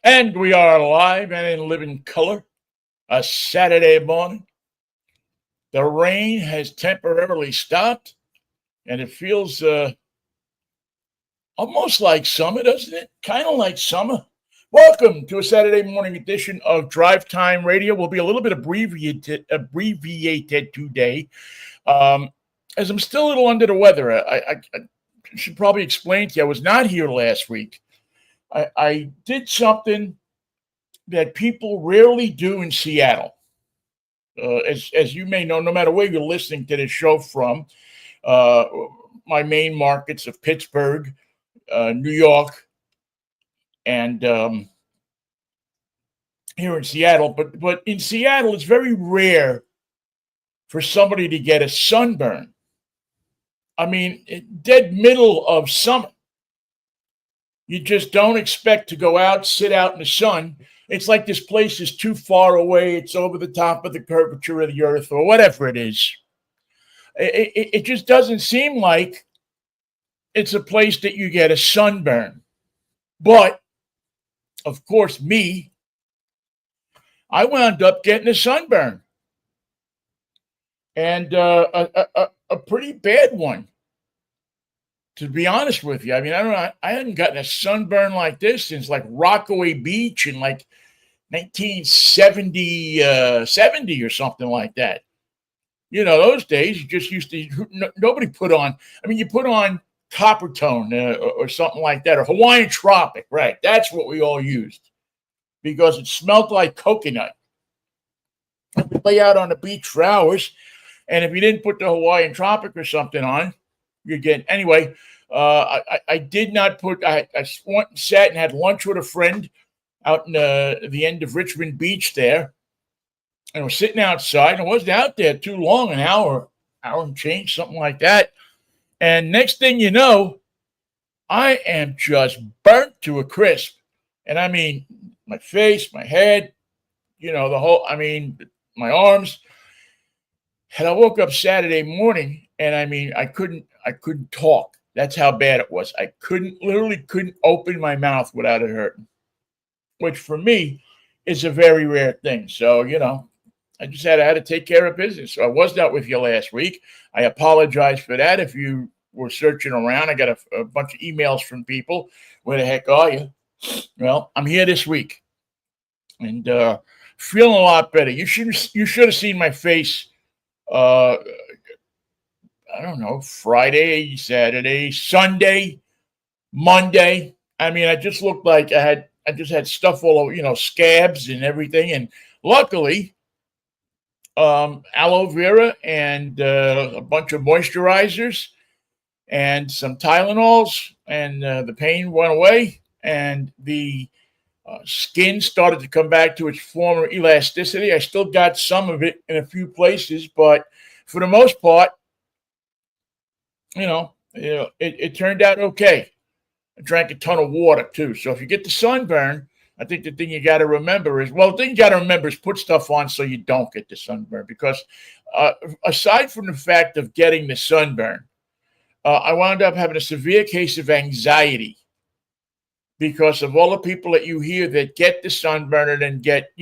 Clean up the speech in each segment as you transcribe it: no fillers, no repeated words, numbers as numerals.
And we are live and in living color. A Saturday morning. The rain has temporarily stopped, and it feels almost like summer, doesn't it? Kind of like summer. Welcome to a Saturday morning edition of Drive Time Radio. We'll be a little bit abbreviated today, um, as I'm still a little under the weather. I should probably explain to you, I was not here last week. I did something that people rarely do in Seattle. As you may know, no matter where you're listening to this show from, uh, my main markets of Pittsburgh, New York, and here in Seattle. But in Seattle, it's very rare for somebody to get a sunburn. I mean, dead middle of summer. You just don't expect to go out, sit out in the sun. It's like this place is too far away. It's over the top of the curvature of the earth or whatever it is. It just doesn't seem like it's a place that you get a sunburn. But, of course, I wound up getting a sunburn. And a pretty bad one, to be honest with you. I mean, I hadn't gotten a sunburn like this since like Rockaway Beach in like 1970 or something like that. You know, those days you just used to, nobody put on, I mean, you put on Copper Tone or something like that, or Hawaiian Tropic, right? That's what we all used because it smelled like coconut. We'd lay out on the beach for hours, and if you didn't put the Hawaiian Tropic or something on, you'd get, anyway, I did not put, I went and sat and had lunch with a friend out in the end of Richmond Beach there. And I was sitting outside. I wasn't out there too long, an hour and change, something like that. And next thing you know, I am just burnt to a crisp. And I mean, my face, my head, you know, my arms. And I woke up Saturday morning and I mean, I couldn't talk. That's how bad it was. I literally couldn't open my mouth without it hurting, which for me is a very rare thing. So, you know, I just had to take care of business. So I was not with you last week. I apologize for that. If you were searching around, I got a bunch of emails from people. Where the heck are you? Well, I'm here this week and feeling a lot better. You should have seen my face. I don't know, Friday, Saturday, Sunday, Monday. I mean, I just looked like I just had stuff all over, you know, scabs and everything. And luckily, aloe vera and a bunch of moisturizers and some Tylenols, and the pain went away, and the skin started to come back to its former elasticity. I still got some of it in a few places, but for the most part, it turned out okay. I drank a ton of water too. So if you get the sunburn, I think the thing you got to remember is, put stuff on so you don't get the sunburn. Because aside from the fact of getting the sunburn, I wound up having a severe case of anxiety because of all the people that you hear that get the sunburn and then get,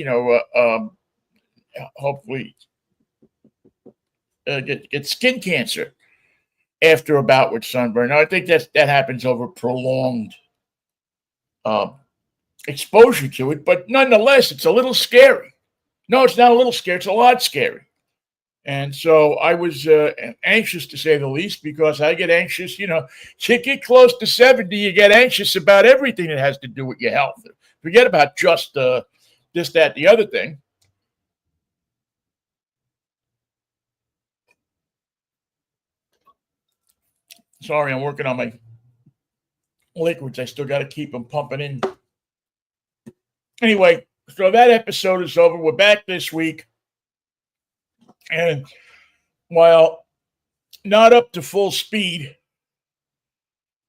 hopefully get skin cancer after a bout with sunburn. Now, I think that happens over prolonged exposure to it, but nonetheless, it's a little scary. No, it's not a little scary. It's a lot scary. And so I was anxious, to say the least, because I get anxious. You know, you get close to 70, you get anxious about everything that has to do with your health. Forget about just this, that, the other thing. Sorry, I'm working on my liquids. I still got to keep them pumping in. Anyway, so that episode is over. We're back this week. And while not up to full speed,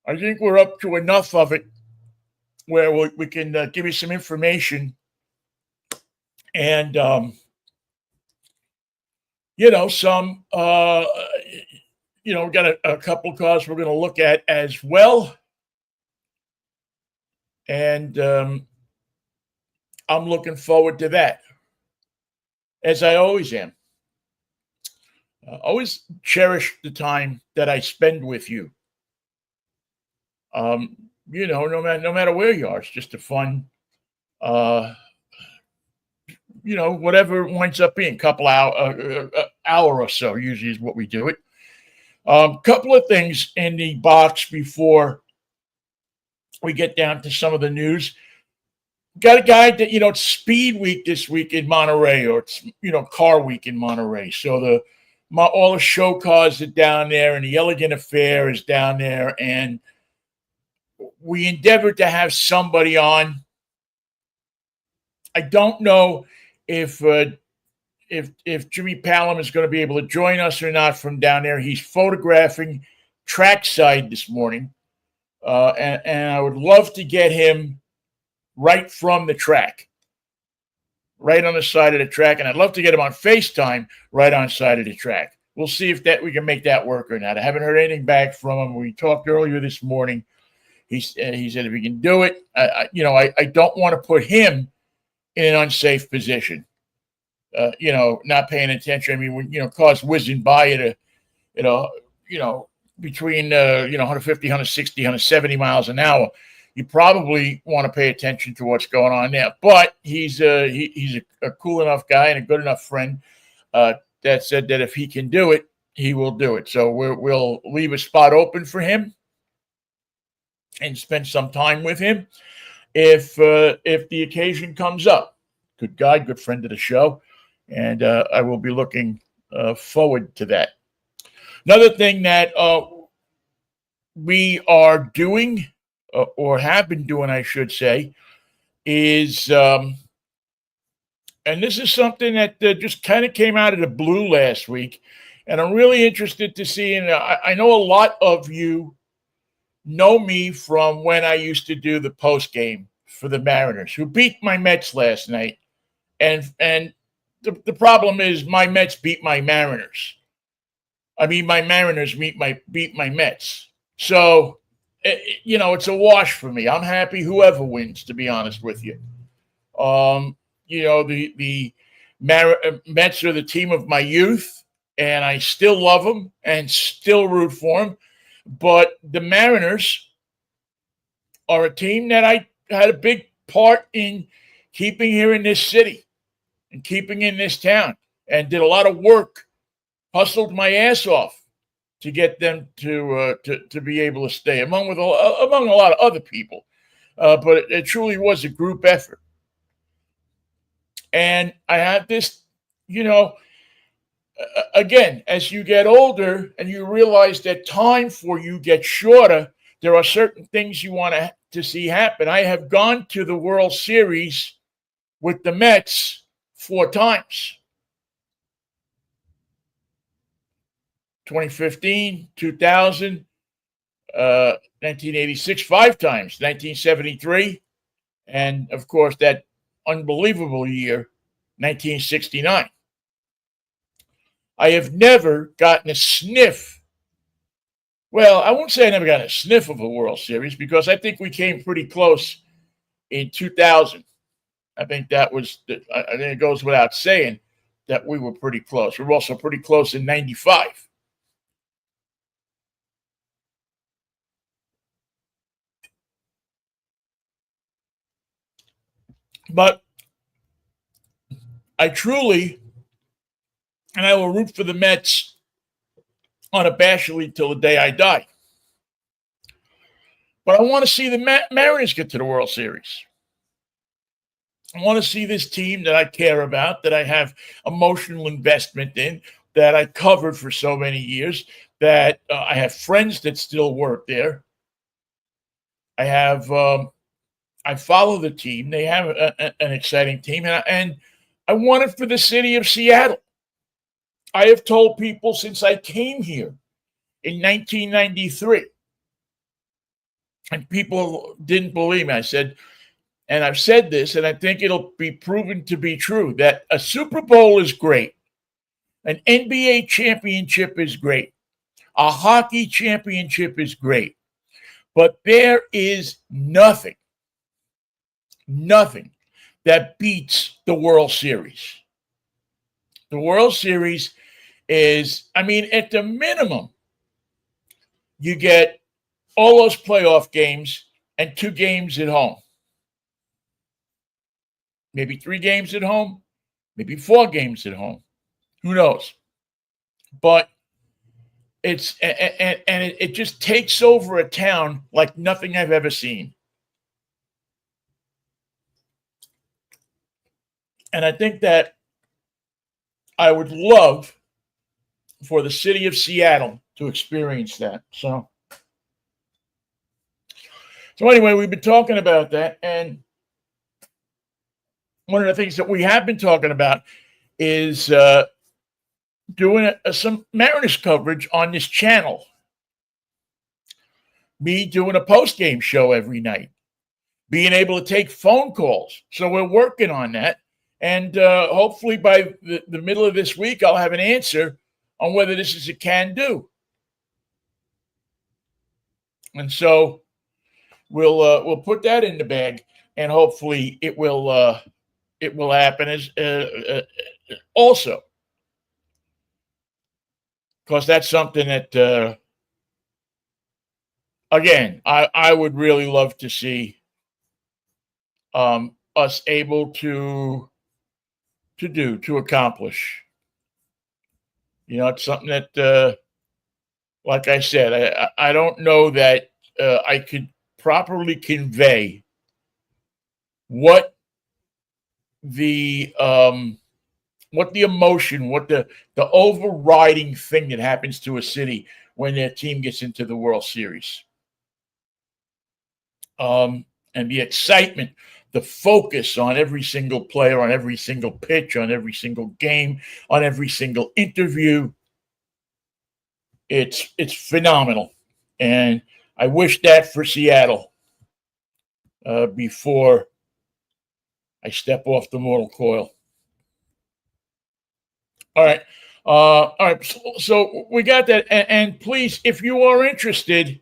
I think we're up to enough of it where we can give you some information. And, we got a couple of cars we're going to look at as well. And I'm looking forward to that, as I always am. Always cherish the time that I spend with you. Um, no matter where you are, it's just a fun, uh, whatever it winds up being, couple hour or so usually is what we do it. Couple of things in the box before we get down to some of the news. Got a guy that it's Speed Week this week in Monterey, or it's Car Week in Monterey. So all the show cars are down there, and the Elegant Affair is down there, and we endeavored to have somebody on. I don't know if Jimmy Palom is going to be able to join us or not from down there. He's photographing trackside this morning, and I would love to get him right from the track, right on the side of the track, and I'd love to get him on FaceTime right on the side of the track. We'll see if we can make that work or not. I haven't heard anything back from him. We talked earlier this morning. He said if he can do it, I don't want to put him in an unsafe position. Not paying attention. I mean, when cars whizzing by at between 150, 160, 170 miles an hour, you probably want to pay attention to what's going on there. But he's a cool enough guy and a good enough friend that said that if he can do it, he will do it. So we'll leave a spot open for him and spend some time with him if the occasion comes up. Good guy, good friend of the show, and I will be looking forward to that. Another thing that we are doing, or have been doing, I should say, is, and this is something that just kind of came out of the blue last week, and I'm really interested to see, and I know a lot of you know me from when I used to do the post game for the Mariners, who beat my Mets last night, and the problem is my Mets beat my Mariners. I mean, my Mariners beat my Mets. So, it's a wash for me. I'm happy whoever wins, to be honest with you. The Mets are the team of my youth, and I still love them and still root for them. But the Mariners are a team that I had a big part in keeping here in this city and keeping in this town, and did a lot of work, hustled my ass off to get them to be able to stay, among a lot of other people. But it truly was a group effort. And I had this, again, as you get older and you realize that time for you gets shorter, there are certain things you want to see happen. I have gone to the World Series with the Mets 4 times. 2015, 2000, 1986, 5 times, 1973, and, of course, that unbelievable year, 1969. I have never gotten a sniff. Well, I won't say I never got a sniff of a World Series, because I think we came pretty close in 2000. I think I think it goes without saying that we were pretty close. We were also pretty close in 95. But I truly, and I will root for the Mets unabashedly till the day I die. But I want to see the Mariners get to the World Series. I want to see this team that I care about, that I have emotional investment in, that I covered for so many years, that I have friends that still work there. I follow the team. They have an exciting team, and I want it for the city of Seattle. I have told people since I came here in 1993, and people didn't believe me. I said, and I've said this, and I think it'll be proven to be true, that a Super Bowl is great. An NBA championship is great. A hockey championship is great. But there is nothing that beats the World Series. The World Series is, I mean, at the minimum, you get all those playoff games and 2 games at home. Maybe 3 games at home, maybe 4 games at home. Who knows? But it just takes over a town like nothing I've ever seen. And I think that I would love for the city of Seattle to experience that. So anyway, we've been talking about that, and one of the things that we have been talking about is doing some Mariners coverage on this channel. Me doing a post-game show every night, being able to take phone calls. So we're working on that. And hopefully by the middle of this week, I'll have an answer on whether this is a can-do. And so we'll put that in the bag, and hopefully it will happen as also, because that's something that again I would really love to see us able to accomplish. You know, it's something that, like I said, I don't know that I could properly convey what the emotion, what the overriding thing that happens to a city when their team gets into the World Series. And the excitement, the focus on every single player, on every single pitch, on every single game, on every single interview. It's phenomenal. And I wish that for Seattle before I step off the mortal coil. All right. All right. So we got that. And please, if you are interested,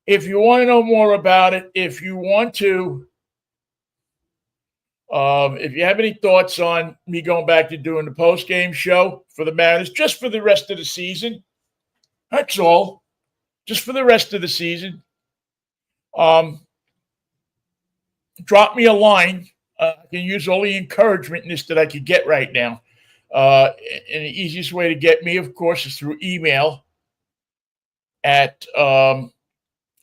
if you want to know more about it, if you want to, if you have any thoughts on me going back to doing the post-game show for the Mariners, just for the rest of the season, that's all. Just for the rest of the season. Drop me a line. I can use all the encouragement in this that I could get right now. And the easiest way to get me, of course, is through email at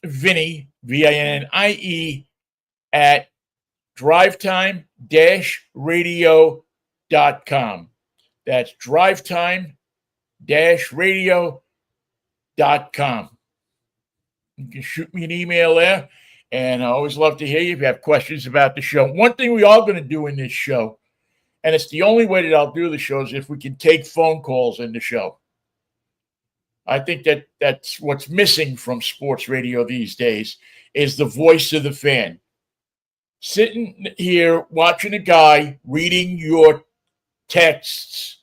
Vinnie, VINNIE, at drivetime-radio.com. That's drivetime-radio.com. You can shoot me an email there, and I always love to hear you if you have questions about the show. One thing we are going to do in this show, and it's the only way that I'll do the show, is if we can take phone calls in the show. I think that's what's missing from sports radio these days, is the voice of the fan. Sitting here watching a guy reading your texts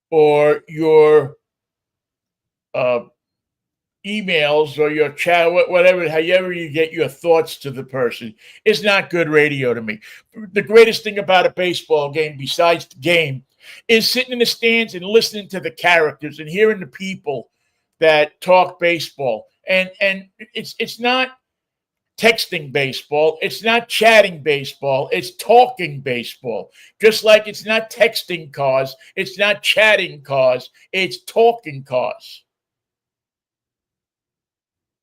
or your emails or your chat, whatever, however you get your thoughts to the person, is not good radio to me. The greatest thing about a baseball game, besides the game, is sitting in the stands and listening to the characters and hearing the people that talk baseball. And it's not texting baseball. It's not chatting baseball. It's talking baseball. Just like it's not texting cars. It's not chatting cars. It's talking cars.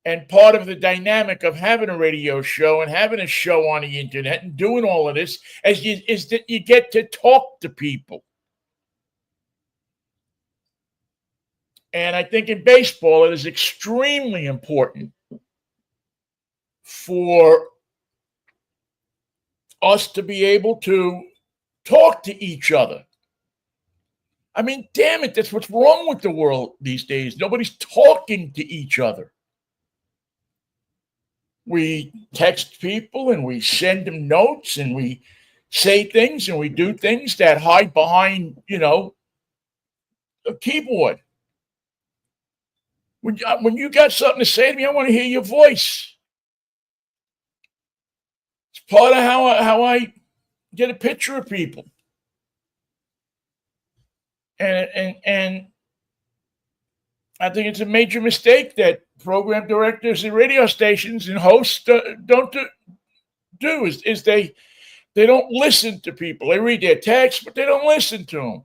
And part of the dynamic of having a radio show and having a show on the internet and doing all of this is that you get to talk to people. And I think in baseball, it is extremely important for us to be able to talk to each other. I mean, damn it, that's what's wrong with the world these days. Nobody's talking to each other. We text people and we send them notes and we say things and we do things that hide behind, a keyboard. When you got something to say to me, I want to hear your voice. It's part of how I get a picture of people. And I think it's a major mistake that program directors and radio stations and hosts don't do is they don't listen to people. They read their texts, but they don't listen to them.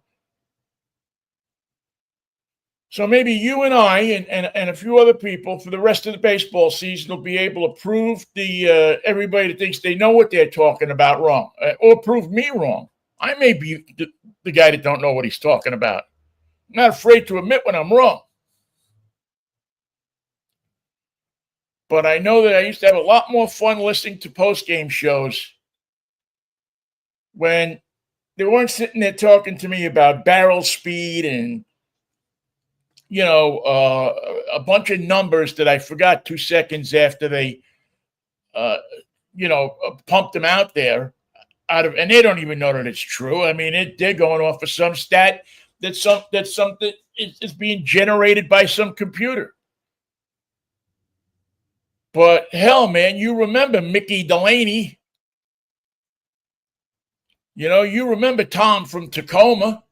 So maybe you and I and a few other people for the rest of the baseball season will be able to prove everybody that thinks they know what they're talking about wrong, or prove me wrong. I may be the guy that don't know what he's talking about. I'm not afraid to admit when I'm wrong. But I know that I used to have a lot more fun listening to post-game shows when they weren't sitting there talking to me about barrel speed and a bunch of numbers that I forgot 2 seconds after they, pumped them out there and they don't even know that it's true. I mean, they're going off of some stat that's something is being generated by some computer. But hell, man, you remember Mickey Delaney. You remember Tom from Tacoma.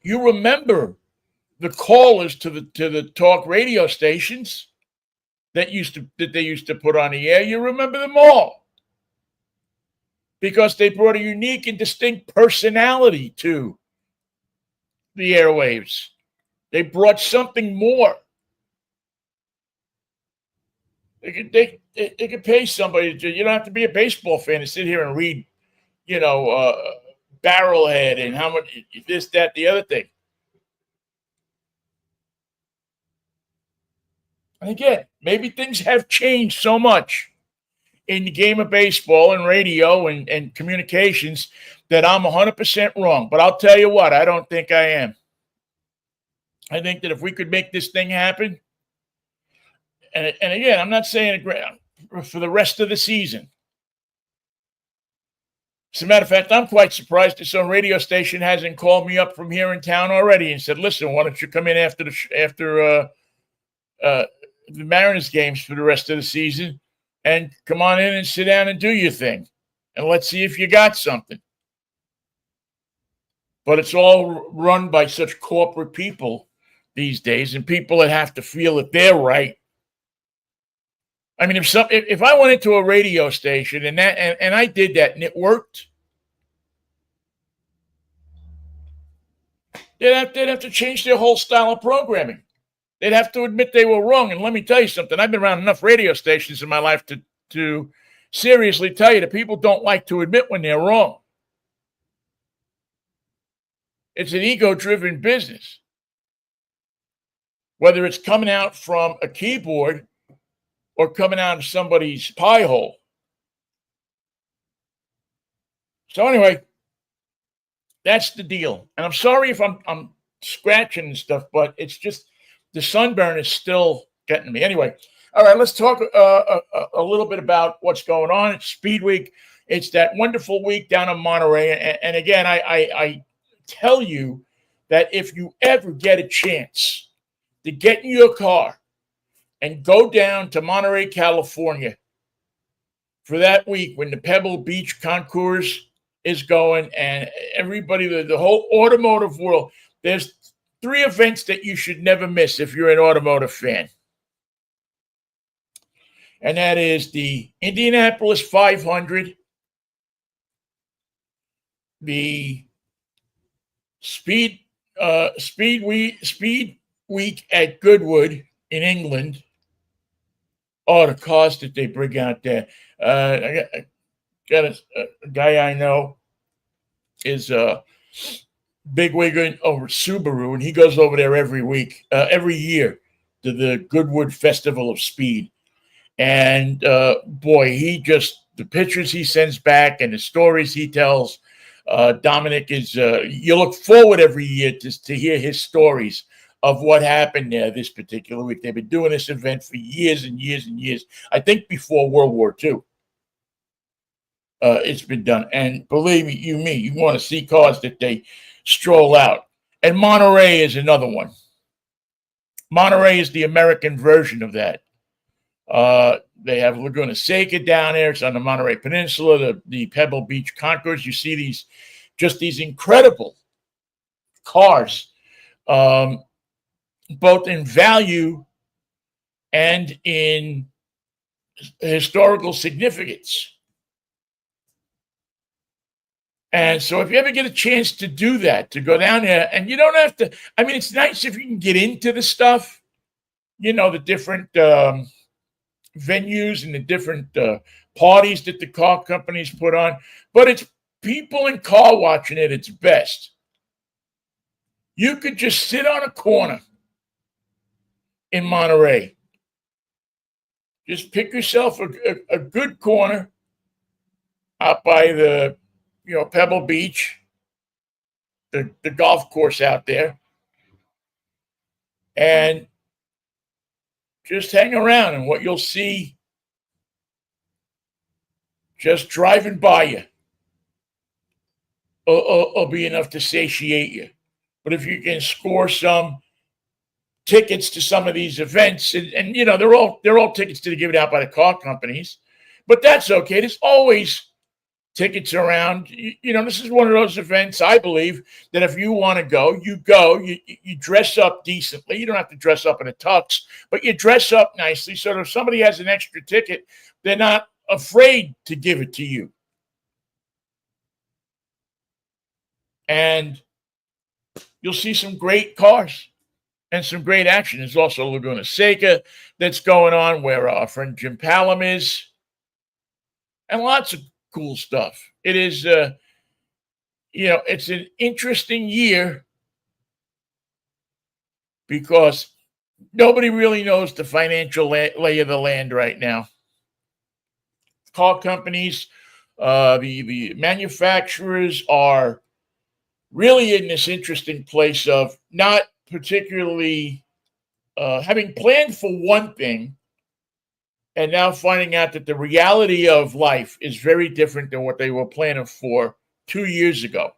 You remember the callers to the talk radio stations that they used to put on the air. You remember them all because they brought a unique and distinct personality to the airwaves. They brought something more. They could pay somebody. You don't have to be a baseball fan to sit here and read, Barrelhead and how much this, that, the other thing. And again, maybe things have changed so much in the game of baseball and radio and communications that I'm 100% wrong. But I'll tell you what, I don't think I am. I think that if we could make this thing happen, and again, I'm not saying it for the rest of the season. As a matter of fact, I'm quite surprised that some radio station hasn't called me up from here in town already and said, "Listen, why don't you come in after the Mariners games for the rest of the season and come on in and sit down and do your thing, and let's see if you got something." But it's all run by such corporate people these days, and people that have to feel that they're right. I mean, if I went into a radio station and I did that and it worked, they'd have to change their whole style of programming. They'd have to admit they were wrong. And let me tell you something. I've been around enough radio stations in my life to seriously tell you that people don't like to admit when they're wrong. It's an ego-driven business. Whether it's coming out from a keyboard or coming out of somebody's pie hole. So anyway, that's the deal. And I'm sorry if I'm scratching and stuff, but it's just the sunburn is still getting me. Anyway, all right, let's talk a little bit about what's going on. It's Speed Week. It's that wonderful week down in Monterey. And again, I tell you that if you ever get a chance to get in your car and go down to Monterey, California for that week when the Pebble Beach Concours is going and everybody, the whole automotive world, there's 3 events that you should never miss if you're an automotive fan. And that is the Indianapolis 500, the Speed Week at Goodwood in England. Oh, the cars that they bring out there. I got a guy I know is a bigwig over Subaru, and he goes over there every year to the Goodwood Festival of Speed. And boy, the pictures he sends back and the stories he tells, Dominic is, you look forward every year to hear his stories of what happened there this particular week. They've been doing this event for years and years and years. I think before World War II, it's been done. And believe me, you want to see cars that they stroll out. And Monterey is another one. Monterey is the American version of that. They have Laguna Seca down there. It's on the Monterey Peninsula, the Pebble Beach Concourse. You see these incredible cars, both in value and in historical significance. And so if you ever get a chance to do that, to go down there, and you don't have to, I mean, it's nice if you can get into the stuff, the different venues and the different parties that the car companies put on, but it's people in car watching at its best. You could just sit on a corner in Monterey. Just pick yourself a good corner out by the, Pebble Beach, the golf course out there, and just hang around, and what you'll see just driving by you will be enough to satiate you. But if you can score some tickets to some of these events, and they're all tickets to be given out by the car companies, but that's okay. There's always tickets around. This is one of those events, I believe, that if you want to go, you dress up decently. You don't have to dress up in a tux, but you dress up nicely so that if somebody has an extra ticket, they're not afraid to give it to you. And you'll see some great cars and some great action. There's also Laguna Seca that's going on where our friend Jim Palom is, and lots of cool stuff. It is, it's an interesting year because nobody really knows the financial lay of the land right now. Car companies, the manufacturers are really in this interesting place of not particularly having planned for one thing, and now finding out that the reality of life is very different than what they were planning for 2 years ago.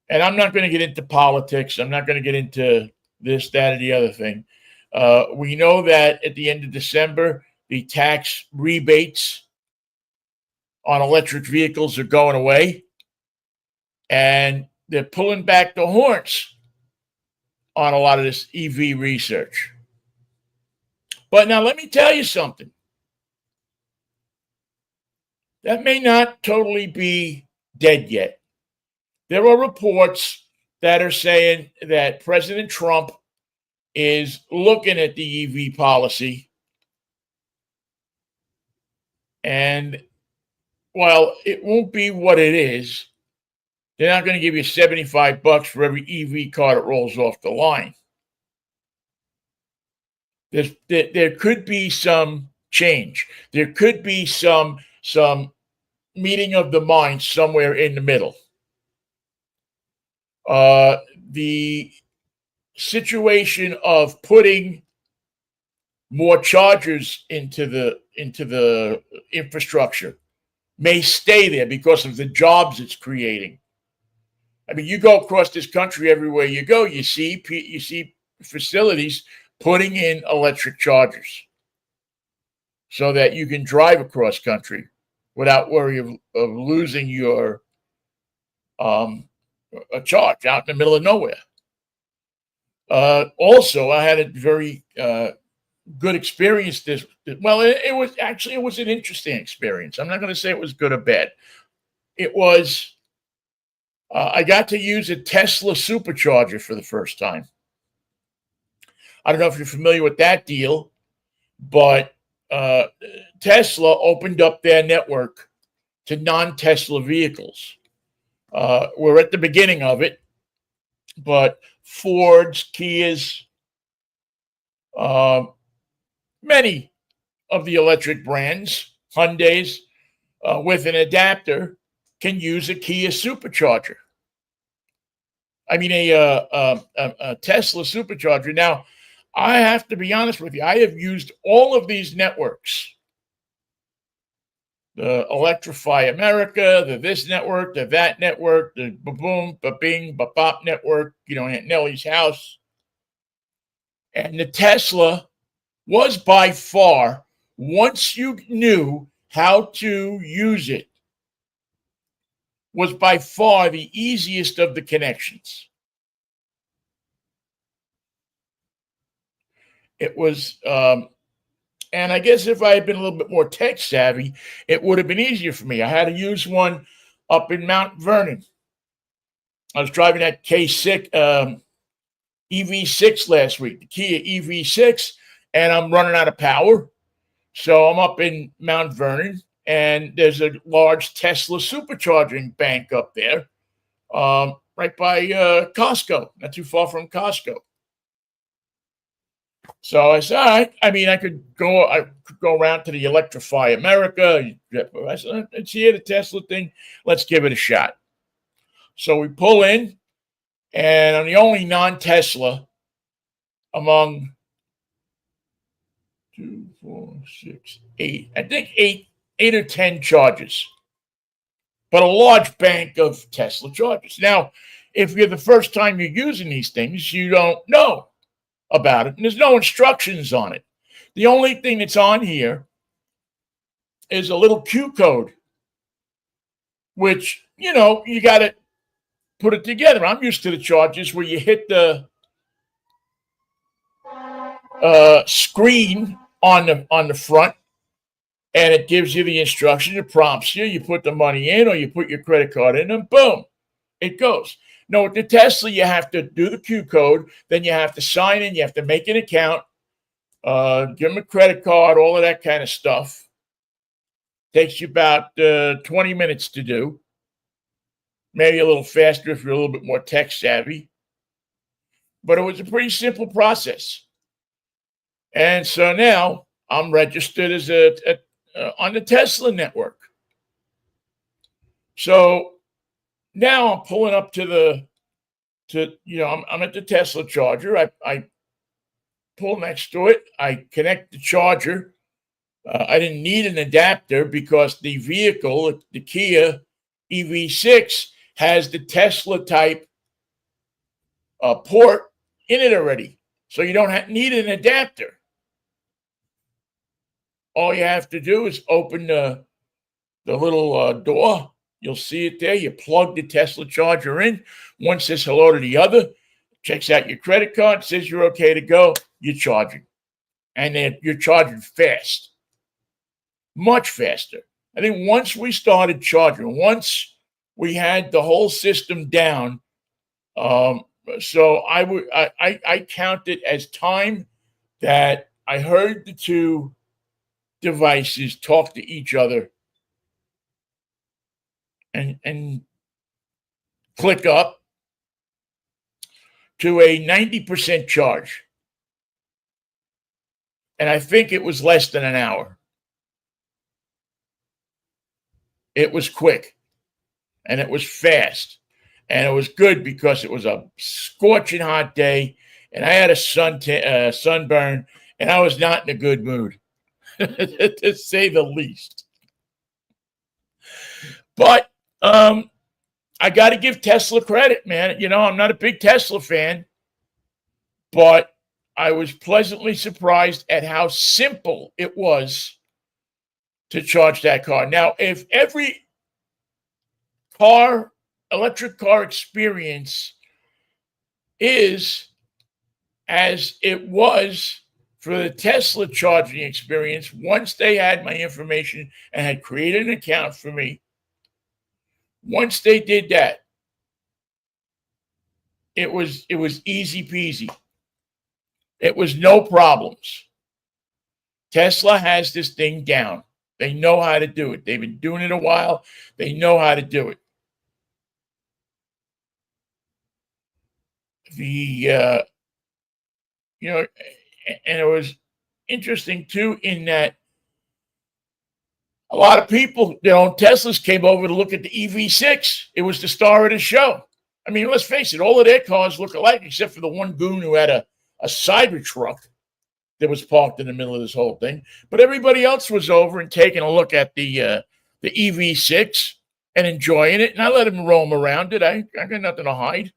And I'm not going to get into politics. I'm not going to get into this, that, or the other thing. We know that at the end of December, the tax rebates on electric vehicles are going away. And they're pulling back the horns on a lot of this EV research. But now let me tell you something. That may not totally be dead yet. There are reports that are saying that President Trump is looking at the EV policy. And while it won't be what it is, they're not going to give you $75 for every EV car that rolls off the line. There could be some change. There could be some meeting of the minds somewhere in the middle. The situation of putting more chargers into the infrastructure may stay there because of the jobs it's creating. I mean, you go across this country, everywhere you go, you see facilities putting in electric chargers so that you can drive across country without worry of losing your a charge out in the middle of nowhere. Also, I had a very good experience. It was an interesting experience. I'm not going to say it was good or bad. It was, I got to use a Tesla supercharger for the first time. I don't know if you're familiar with that deal, but Tesla opened up their network to non-Tesla vehicles. We're at the beginning of it, but Fords, Kias, many of the electric brands, Hyundais, with an adapter can use a Kia supercharger. I mean, a Tesla supercharger. Now, I have to be honest with you. I have used all of these networks. The Electrify America, the this network, the that network, the ba-boom, ba-bing, ba-bop network, Aunt Nellie's house. And the Tesla was by far, once you knew how to use it, was by far the easiest of the connections. It was, and I guess if I had been a little bit more tech savvy, it would have been easier for me. I had to use one up in Mount Vernon. I was driving that K6 EV6 last week, the Kia EV6, and I'm running out of power. So I'm up in Mount Vernon, and there's a large Tesla supercharging bank up there, right by Costco, not too far from Costco. So I said, all right. I mean, I could go around to the Electrify America. I said, let's hear the Tesla thing. Let's give it a shot. So we pull in, and I'm the only non-Tesla among 2, 4, 6, 8. I think eight or 10 charges, but a large bank of Tesla chargers. Now, if you're the first time you're using these things, you don't know about it, and there's no instructions on it. The only thing that's on here is a little Q code, which, you got to put it together. I'm used to the charges where you hit the screen on the front, and it gives you the instruction. It prompts you. You put the money in, or you put your credit card in, and boom, it goes. No, with the Tesla, you have to do the Q code. Then you have to sign in. You have to make an account, give them a credit card, all of that kind of stuff. Takes you about 20 minutes to do. Maybe a little faster if you're a little bit more tech savvy. But it was a pretty simple process. And so now I'm registered as on the Tesla network. So now I'm pulling up I'm at the Tesla charger. I pull next to it. I connect the charger. I didn't need an adapter because the vehicle, the Kia EV6, has the Tesla type port in it already. So you don't need an adapter. All you have to do is open the little door. You'll see it there. You plug the Tesla charger in. One says hello to the other, checks out your credit card, says you're okay to go. You're charging. And then you're charging fast, much faster. I think once we started charging, once we had the whole system down, so I count it as time that I heard the two devices talk to each other and click up to a 90% charge. And I think it was less than an hour. It was quick, and it was fast, and it was good because it was a scorching hot day, and I had a sunburn, and I was not in a good mood, to say the least. But I got to give Tesla credit, man. I'm not a big Tesla fan, but I was pleasantly surprised at how simple it was to charge that car. Now, if every electric car experience is as it was for the Tesla charging experience, once they had my information and had created an account for me, once they did that, it was easy peasy. It was no problems. Tesla has this thing down. They know how to do it. They've been doing it a while. They know how to do it. And it was interesting too in that a lot of people, Teslas came over to look at the EV6. It was the star of the show. I mean, let's face it, all of their cars look alike except for the one goon who had a Cybertruck that was parked in the middle of this whole thing. But everybody else was over and taking a look at the EV6 and enjoying it. And I let him roam around it. I got nothing to hide.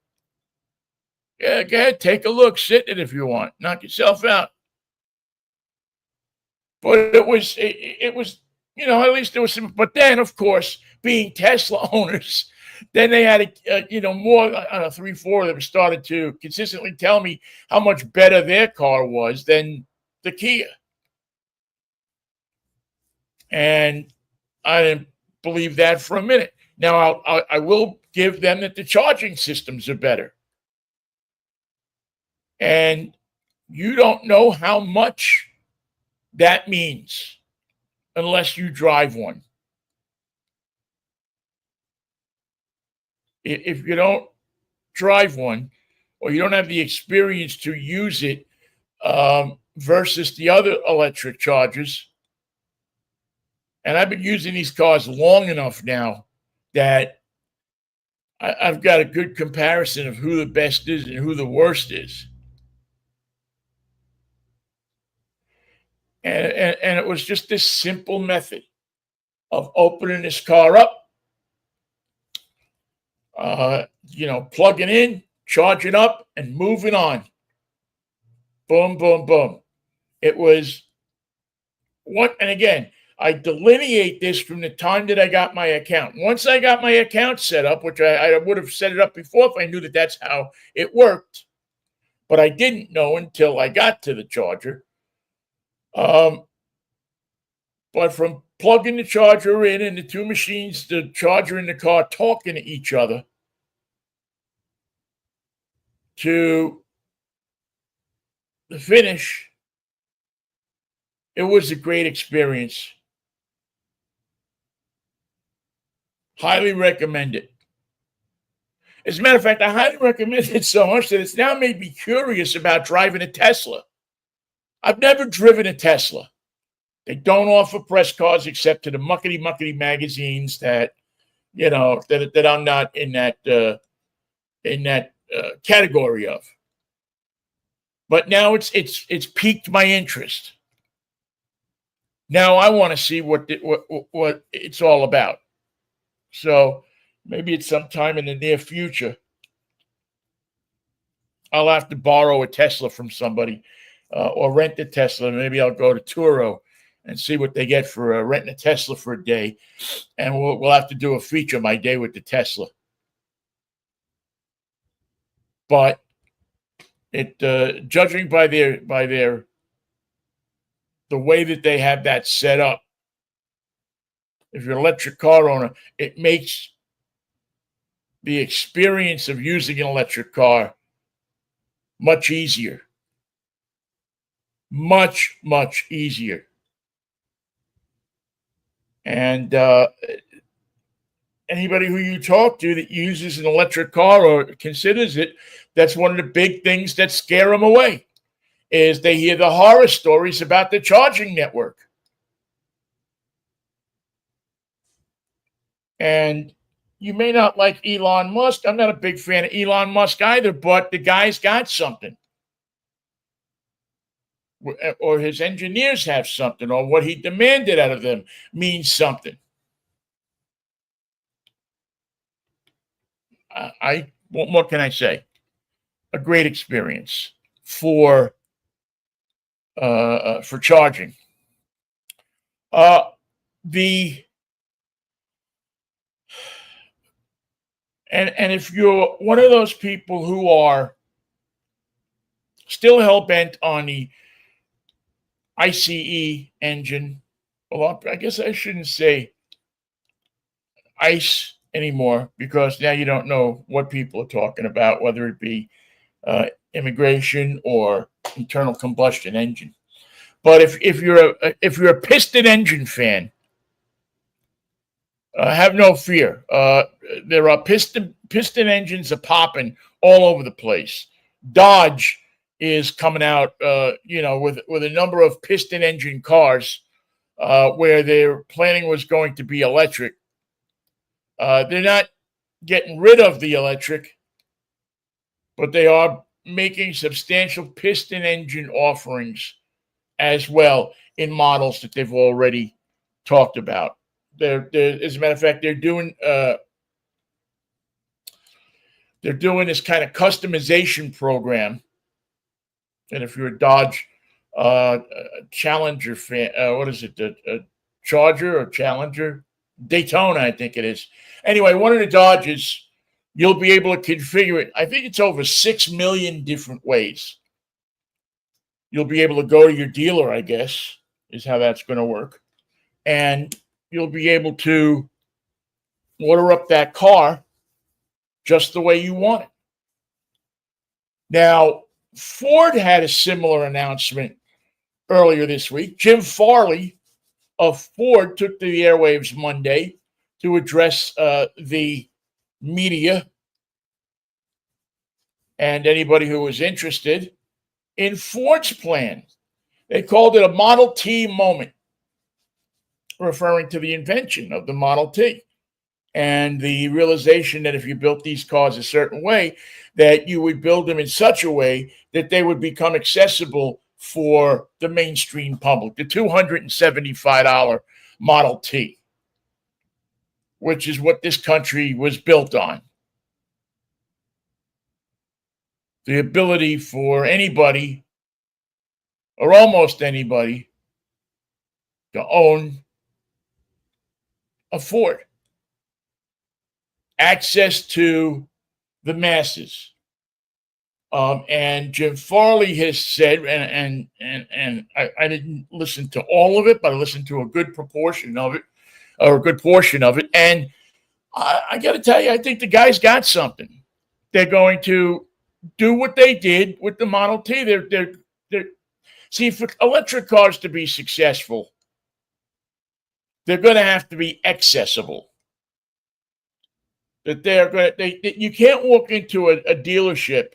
Yeah, go ahead, take a look. Sit in it if you want. Knock yourself out. But it was, at least there was some. But then, of course, being Tesla owners, then they had more, I don't know, 3, 4 of them started to consistently tell me how much better their car was than the Kia. And I didn't believe that for a minute. Now, I will give them that the charging systems are better. And you don't know how much that means unless you drive one. If you don't drive one, or you don't have the experience to use it versus the other electric chargers, and I've been using these cars long enough now that I've got a good comparison of who the best is and who the worst is. And it was just this simple method of opening this car up, plugging in, charging up, and moving on. Boom, boom, boom. It was what, and again, I delineate this from the time that I got my account. Once I got my account set up, which I would have set it up before if I knew that that's how it worked, but I didn't know until I got to the charger. But from plugging the charger in and the two machines, the charger and the car talking to each other, to the finish, it was a great experience. Highly recommend it. As a matter of fact, I highly recommend it so much that it's now made me curious about driving a Tesla. I've never driven a Tesla. They don't offer press cars except to the muckety magazines that, that I'm not in that category of. But now it's piqued my interest. Now I want to see what it's all about. So maybe at some time in the near future, I'll have to borrow a Tesla from somebody or rent a Tesla. Maybe I'll go to Turo and see what they get for renting a Tesla for a day. And we'll have to do a feature, My Day with the Tesla. But judging by the way that they have that set up, if you're an electric car owner, it makes the experience of using an electric car much easier. Much, much easier. And anybody who you talk to that uses an electric car or considers it, that's one of the big things that scare them away, is they hear the horror stories about the charging network. And you may not like Elon Musk. I'm not a big fan of Elon Musk either, but the guy's got something. Or his engineers have something, or what he demanded out of them means something. What can I say? A great experience for charging. And if you're one of those people who are still hell-bent on the ICE engine, well, I guess I shouldn't say ICE anymore, because now you don't know what people are talking about, whether it be immigration or internal combustion engine. But if you're a piston engine fan, have no fear. There are piston engines are popping all over the place. Dodge is coming out, with a number of piston engine cars where their planning was going to be electric. They're not getting rid of the electric, but they are making substantial piston engine offerings as well in models that they've already talked about. They're as a matter of fact, they're doing this kind of customization program. And if you're a Dodge Challenger fan. What is it? The Charger or Challenger? Daytona, I think it is. Anyway, one of the Dodges, you'll be able to configure it. I think it's over 6 million different ways. You'll be able to go to your dealer, I guess, is how that's going to work. And you'll be able to order up that car just the way you want it. Now, Ford had a similar announcement earlier this week. Jim Farley of Ford took to the airwaves Monday to address the media and anybody who was interested in Ford's plan. They called it a Model T moment, referring to the invention of the Model T and the realization that if you built these cars a certain way, that you would build them in such a way that they would become accessible for the mainstream public. The $275 Model T, which is what this country was built on. The ability for anybody, or almost anybody, to own a Ford. Access to the masses. And Jim Farley has said, and I didn't listen to all of it, but I listened to a good proportion of it, or a good portion of it. And I got to tell you, I think the guy's got something. They're going to do what they did with the Model T. They're see, for electric cars to be successful, they're going to have to be accessible. That you can't walk into a dealership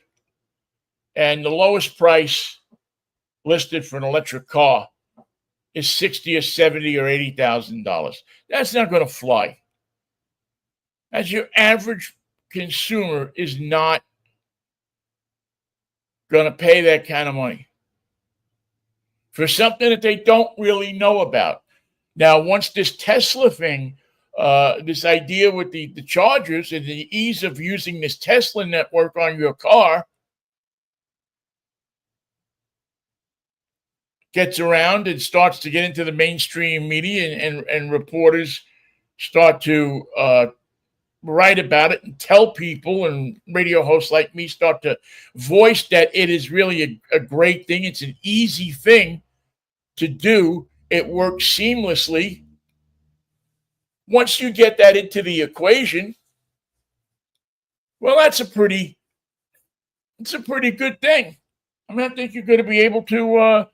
and the lowest price listed for an electric car is $60,000 or $70,000 or $80,000. That's not going to fly. As your average consumer is not going to pay that kind of money for something that they don't really know about. Now, once this Tesla thing, this idea with the chargers and the ease of using this Tesla network on your car gets around and starts to get into the mainstream media, and reporters start to write about it and tell people, and radio hosts like me start to voice that it is really a great thing. It's an easy thing to do. It works seamlessly. Once you get that into the equation, well, that's a pretty good thing. I mean, I think you're going to be able to,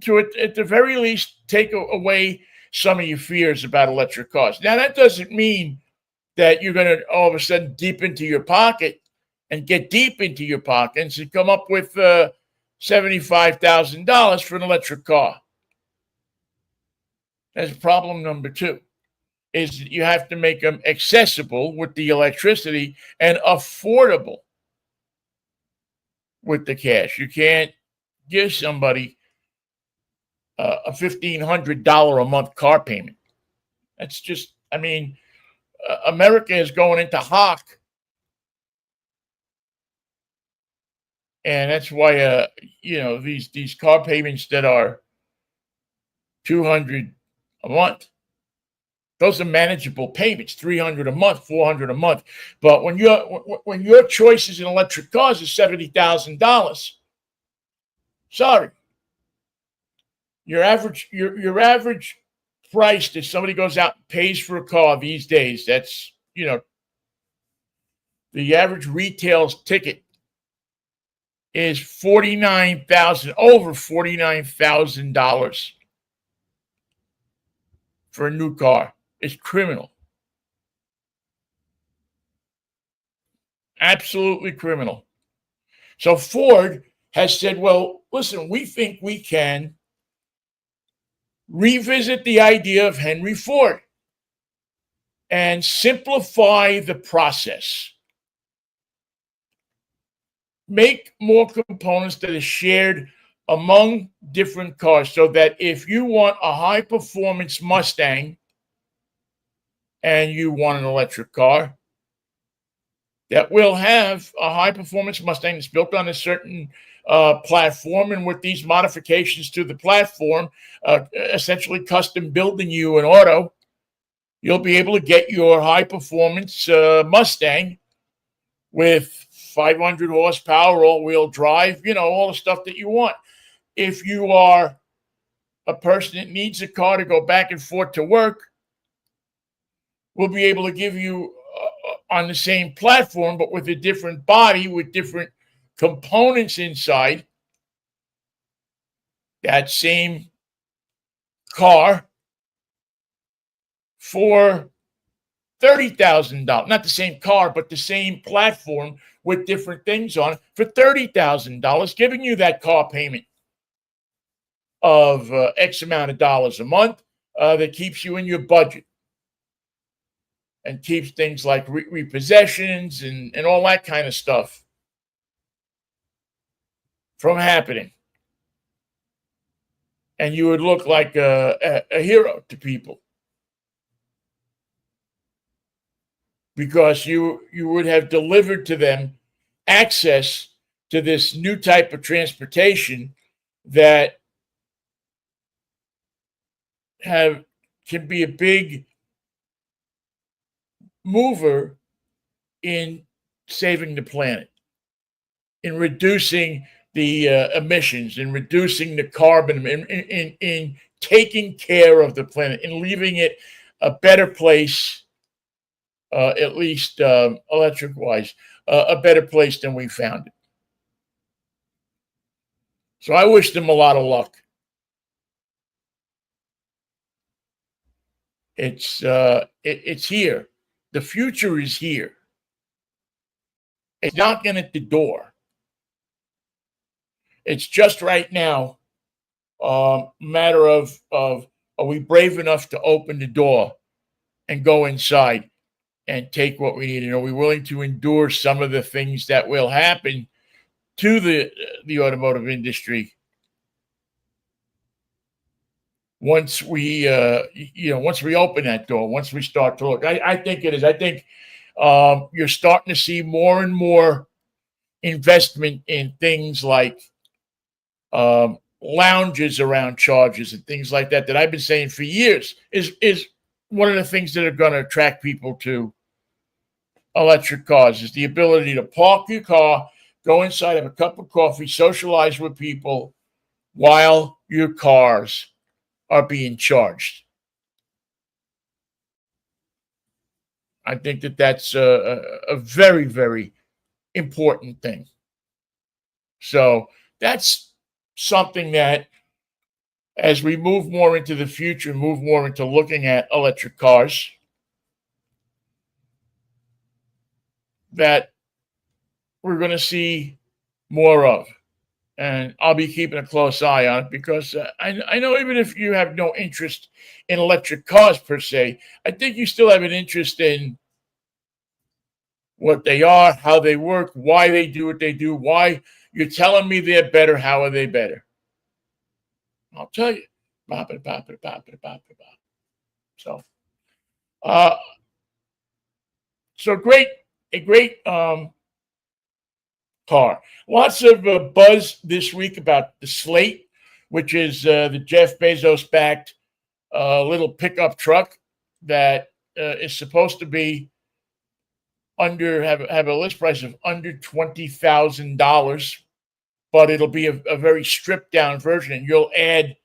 to at the very least take away some of your fears about electric cars. Now, that doesn't mean that you're going to all of a sudden get deep into your pockets and come up with $75,000 for an electric car. That's problem number two, is you have to make them accessible with the electricity and affordable with the cash. You can't give somebody a $1,500 a month car payment. That's just, I mean, America is going into hock. And that's why, these car payments that are $200 a month, those are manageable payments, $300 a month, $400 a month. But when your choice is in electric cars is $70,000, sorry, your average price that somebody goes out and pays for a car these days, that's the average retail ticket is over $49,000 for a new car. It's criminal. Absolutely criminal. So Ford has said, well, listen, we think we can revisit the idea of Henry Ford and simplify the process. Make more components that are shared among different cars, so that if you want a high performance Mustang and you want an electric car, that will have a high performance Mustang that's built on a certain platform, and with these modifications to the platform, essentially custom building you an auto, you'll be able to get your high performance Mustang with 500 horsepower, all wheel drive, all the stuff that you want. If you are a person that needs a car to go back and forth to work, we'll be able to give you on the same platform, but with a different body, with different components inside, that same car for $30,000. Not the same car, but the same platform with different things on it for $30,000, giving you that car payment of X amount of dollars a month that keeps you in your budget and keeps things like repossessions and all that kind of stuff from happening. And you would look like a hero to people, because you would have delivered to them access to this new type of transportation that can be a big mover in saving the planet, in reducing the emissions, in reducing the carbon, in taking care of the planet, in leaving it a better place, at least electric-wise, a better place than we found it. So I wish them a lot of luck. It's here. The future is here. It's knocking at the door. It's just right now a matter of are we brave enough to open the door and go inside and take what we need? And are we willing to endure some of the things that will happen to the automotive industry once we once we open that door, once we start to look? I think it is. I think you're starting to see more and more investment in things like lounges around charges and things like that I've been saying for years is one of the things that are going to attract people to electric cars, is the ability to park your car, go inside, have a cup of coffee, socialize with people while your cars are being charged. I think that's a very, very important thing. So that's something that, as we move more into the future, move more into looking at electric cars, that we're going to see more of. And I'll be keeping a close eye on it, because I know even if you have no interest in electric cars per se, I think you still have an interest in what they are, how they work, why they do what they do, why you're telling me they're better. How are they better? I'll tell you. So, a great car. Lots of buzz this week about the Slate, which is the Jeff Bezos backed little pickup truck that is supposed to be have a list price of under $20,000, but it'll be a very stripped down version, and you'll add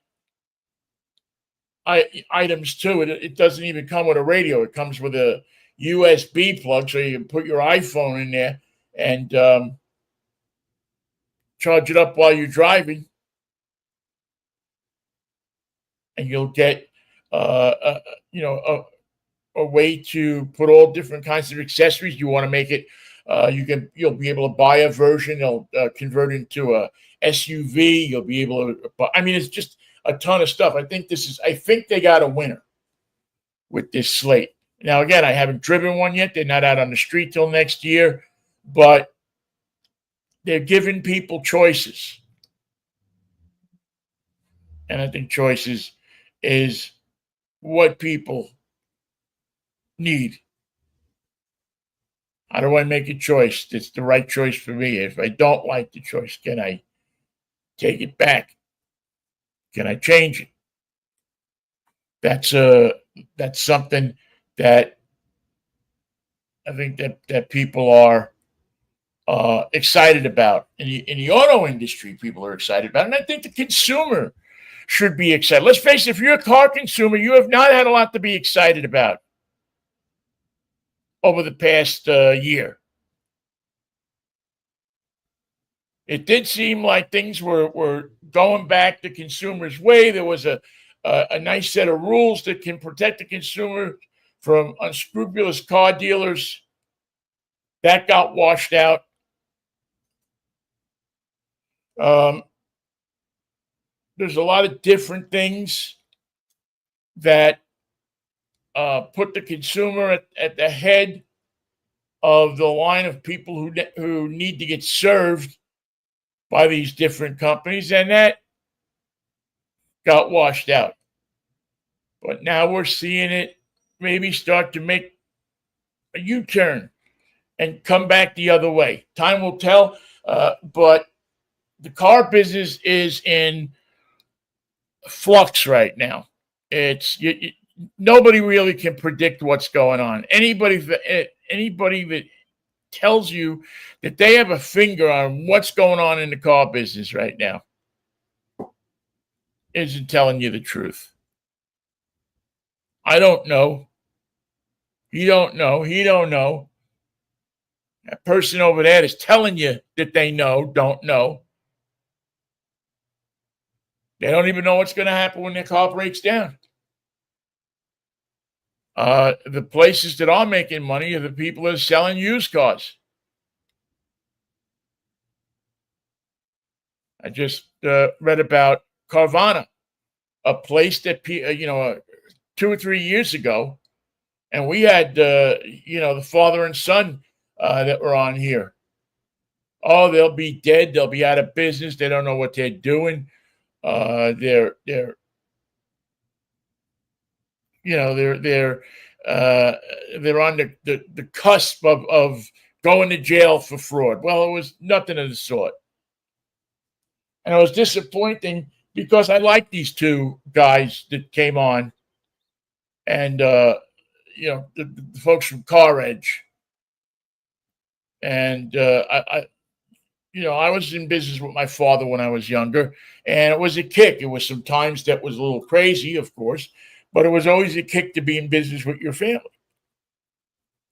items to it. It doesn't even come with a radio. It comes with a USB plug, so you can put your iPhone in there and charge it up while you're driving, and you'll get a way to put all different kinds of accessories. You want to make it, you'll be able to buy a version. They'll convert into a SUV. You'll be able to. I mean, it's just a ton of stuff. I think they got a winner with this Slate. Now, again, I haven't driven one yet. They're not out on the street till next year, but they're giving people choices. And I think choices is what people need. How do I make a choice that's the right choice for me? If I don't like the choice, can I take it back? Can I change it? That's something that I think that people are excited about. In the auto industry, people are excited about it. And I think the consumer should be excited. Let's face it, if you're a car consumer, you have not had a lot to be excited about over the past year. It did seem like things were going back the consumer's way. There was a nice set of rules that can protect the consumer from unscrupulous car dealers. That got washed out. There's a lot of different things that put the consumer at the head of the line of people who need to get served by these different companies, and that got washed out. But now we're seeing it maybe start to make a U-turn and come back the other way. Time will tell, but the car business is in flux right now. Nobody really can predict what's going on. Anybody that tells you that they have a finger on what's going on in the car business right now isn't telling you the truth. I don't know. You don't know. He don't know. That person over there is telling you that they don't know. They don't even know what's going to happen when their car breaks down. The places that are making money are the people that are selling used cars. I just read about Carvana, a place that 2 or 3 years ago, and we had the father and son that were on here. Oh, they'll be dead. They'll be out of business. They don't know what they're doing. They're on the cusp of going to jail for fraud. Well, it was nothing of the sort. And it was disappointing because I like these two guys that came on, and the folks from Car Edge. And I was in business with my father when I was younger, and it was a kick. It was some times that was a little crazy, of course, but it was always a kick to be in business with your family.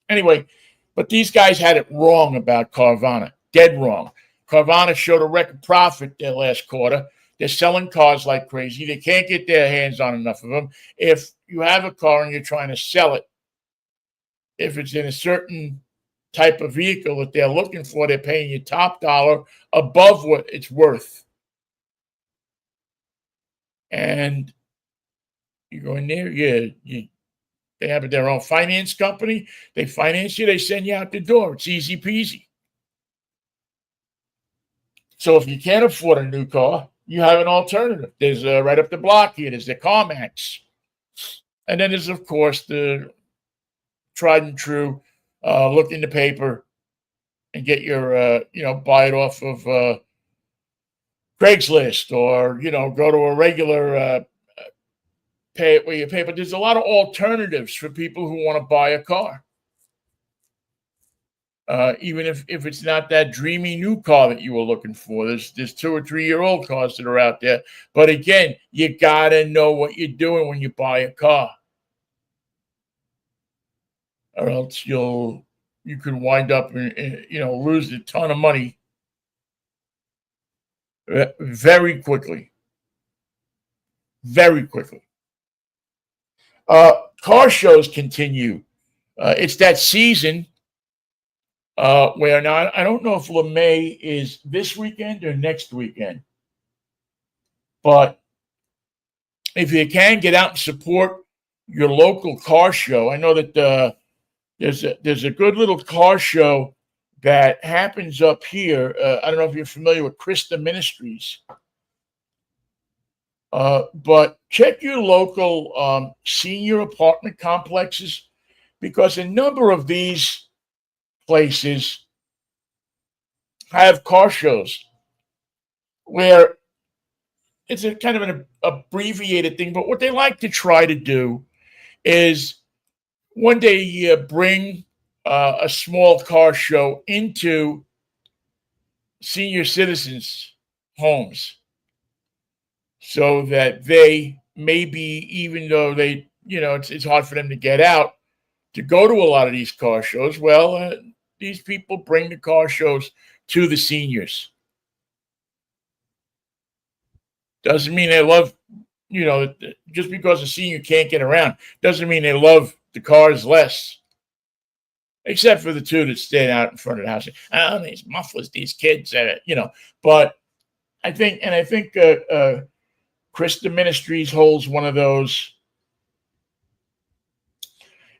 Anyway, but these guys had it wrong about Carvana, dead wrong. Carvana showed a record profit their last quarter. They're selling cars like crazy. They can't get their hands on enough of them. If you have a car and you're trying to sell it, if it's in a certain type of vehicle that they're looking for, they're paying you top dollar above what it's worth. And you go in there, they have their own finance company. They finance you. They send you out the door. It's easy peasy. So if you can't afford a new car, you have an alternative. There's right up the block here. There's the CarMax. And then there's, of course, the tried and true, look in the paper and get your, buy it off of Craigslist, or, go to a regular pay it where you pay. But there's a lot of alternatives for people who want to buy a car. Even if it's not that dreamy new car that you were looking for. There's 2 or 3 year old cars that are out there. But again, you got to know what you're doing when you buy a car, or else you could wind up lose a ton of money very quickly. Very quickly. Car shows continue. It's that season where now I don't know if LeMay is this weekend or next weekend, but if you can get out and support your local car show, I know that there's a good little car show that happens up here. I don't know if you're familiar with Krista Ministries, but check your local senior apartment complexes, because a number of these places have car shows where it's a kind of an abbreviated thing, but what they like to try to do is one day bring a small car show into senior citizens' homes so that they maybe, even though they, it's hard for them to get out to go to a lot of these car shows, well, these people bring the car shows to the seniors. Doesn't mean they love, just because a senior can't get around, doesn't mean they love the cars less. Except for the two that stand out in front of the house. Oh, these mufflers, these kids, But I think Krista Ministries holds one of those.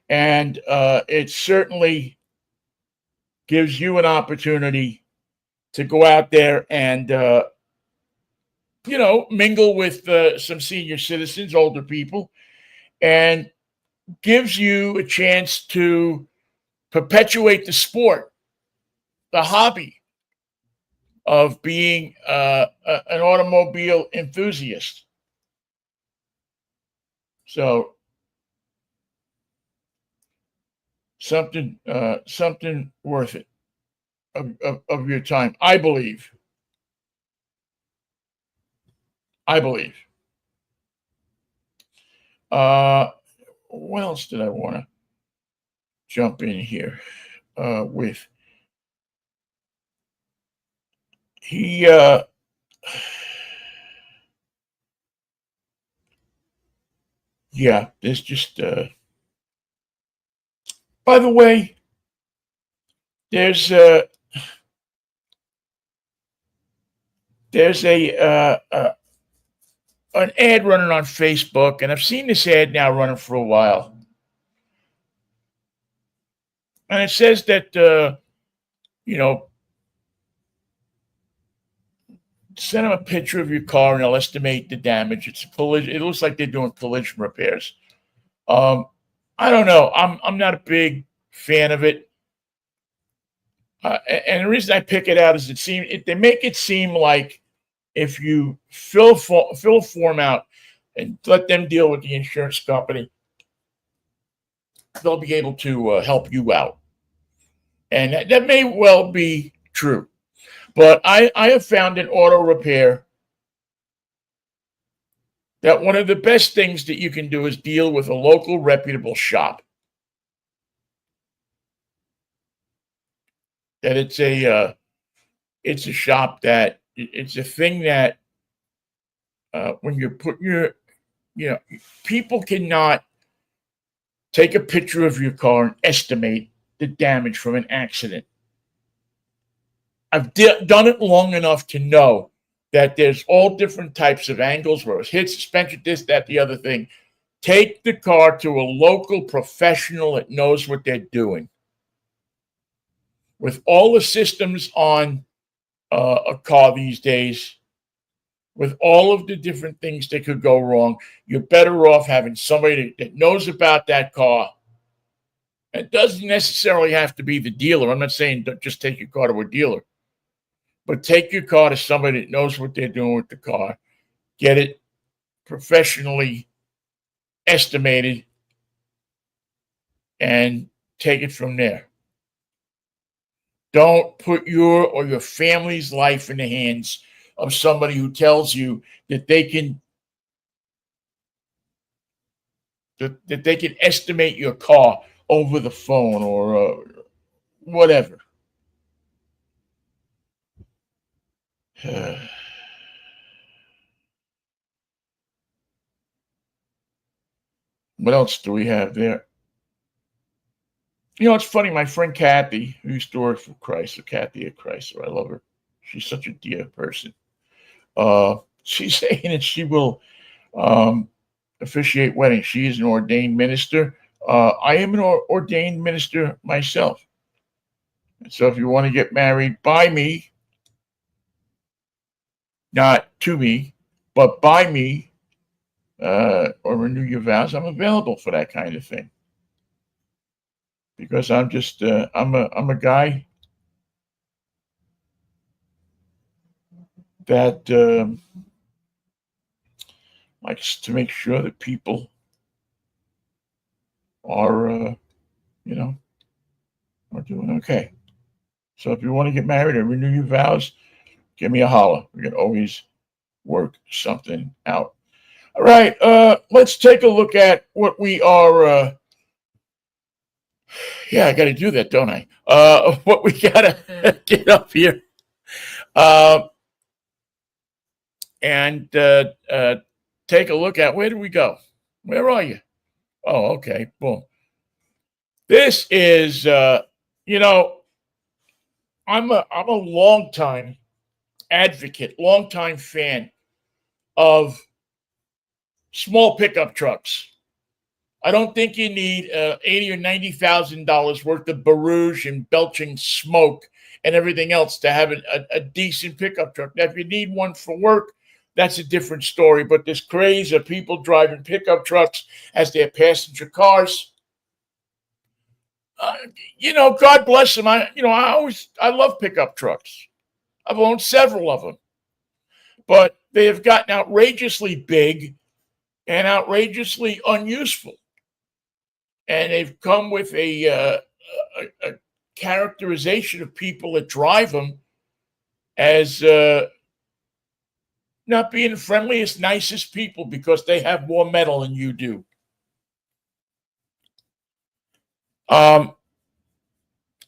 And it certainly gives you an opportunity to go out there and, mingle with some senior citizens, older people, and gives you a chance to perpetuate the sport, the hobby of being an automobile enthusiast. So something worth it of your time, I believe. What else did I want to jump in here with? There's just by the way, there's an ad running on Facebook, and I've seen this ad now running for a while. And it says that, send them a picture of your car and they'll estimate the damage. It's collision. It looks like they're doing collision repairs. I don't know. I'm not a big fan of it. And the reason I pick it out is they make it seem like if you fill a form out and let them deal with the insurance company, they'll be able to help you out. And that may well be true. But I have found in auto repair that one of the best things that you can do is deal with a local reputable shop. That it's a shop that it's a thing that when you're putting people cannot take a picture of your car and estimate the damage from an accident. I've done it long enough to know that there's all different types of angles where it's hit, suspension, this, that, the other thing. Take the car to a local professional that knows what they're doing. With all the systems on a car these days, with all of the different things that could go wrong, you're better off having somebody that knows about that car. It doesn't necessarily have to be the dealer. I'm not saying just take your car to a dealer. But take your car to somebody that knows what they're doing with the car. Get it professionally estimated and take it from there. Don't put your or your family's life in the hands of somebody who tells you that they can estimate your car over the phone or whatever. What else do we have there? It's funny. My friend Kathy, who used to work for Chrysler, Kathy at Chrysler, I love her. She's such a dear person. She's saying that she will officiate weddings. She is an ordained minister. I am an ordained minister myself. And so if you want to get married by me, not to me, but by me, or renew your vows, I'm available for that kind of thing. because I'm just I'm a guy that likes to make sure that people are you know are doing okay. So if you want to get married and renew your vows, give me a holler. We can always work something out. All right, let's take a look at what we are. Yeah, I got to do that, don't I? What we got to get up here. Uh, and take a look at, where do we go? Where are you? Oh, okay. Boom. This is, I'm a long time advocate, long time fan of small pickup trucks. I don't think you need $80,000 or $90,000 worth of barrage and belching smoke and everything else to have a decent pickup truck. Now, if you need one for work, that's a different story. But this craze of people driving pickup trucks as their passenger cars, God bless them. I love pickup trucks. I've owned several of them, but they have gotten outrageously big and outrageously unuseful. And they've come with a characterization of people that drive them as not being the friendliest, nicest people because they have more metal than you do.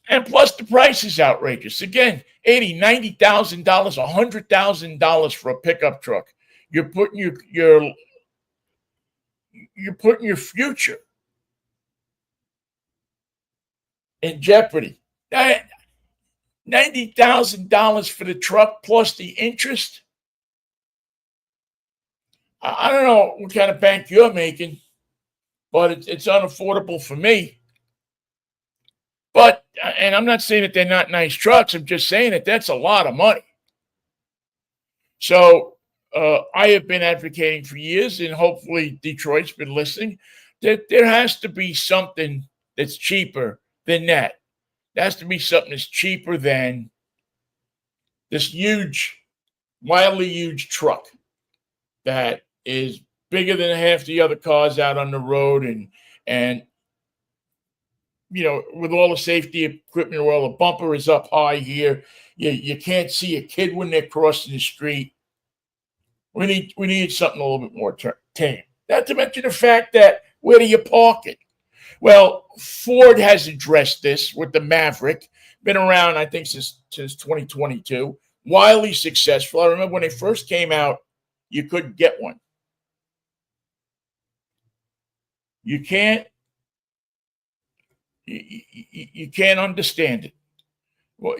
And plus the price is outrageous. Again, $80,000, $90,000, $100,000 for a pickup truck. You're putting your future in jeopardy. $90,000 for the truck plus the interest. I don't know what kind of bank you're making, but it's unaffordable for me. But, and I'm not saying that they're not nice trucks. I'm just saying that that's a lot of money. So I have been advocating for years, and hopefully Detroit's been listening, that there has to be something that's cheaper than that. There has to be something that's cheaper than this huge, wildly huge truck that is bigger than half the other cars out on the road, and with all the safety equipment in the world, the bumper is up high here. You can't see a kid when they're crossing the street. We need something a little bit more tame. Not to mention the fact that, where do you park it? Well, Ford has addressed this with the Maverick. Been around, I think, since 2022. Wildly successful. I remember when they first came out, you couldn't get one. You can't understand it. Well,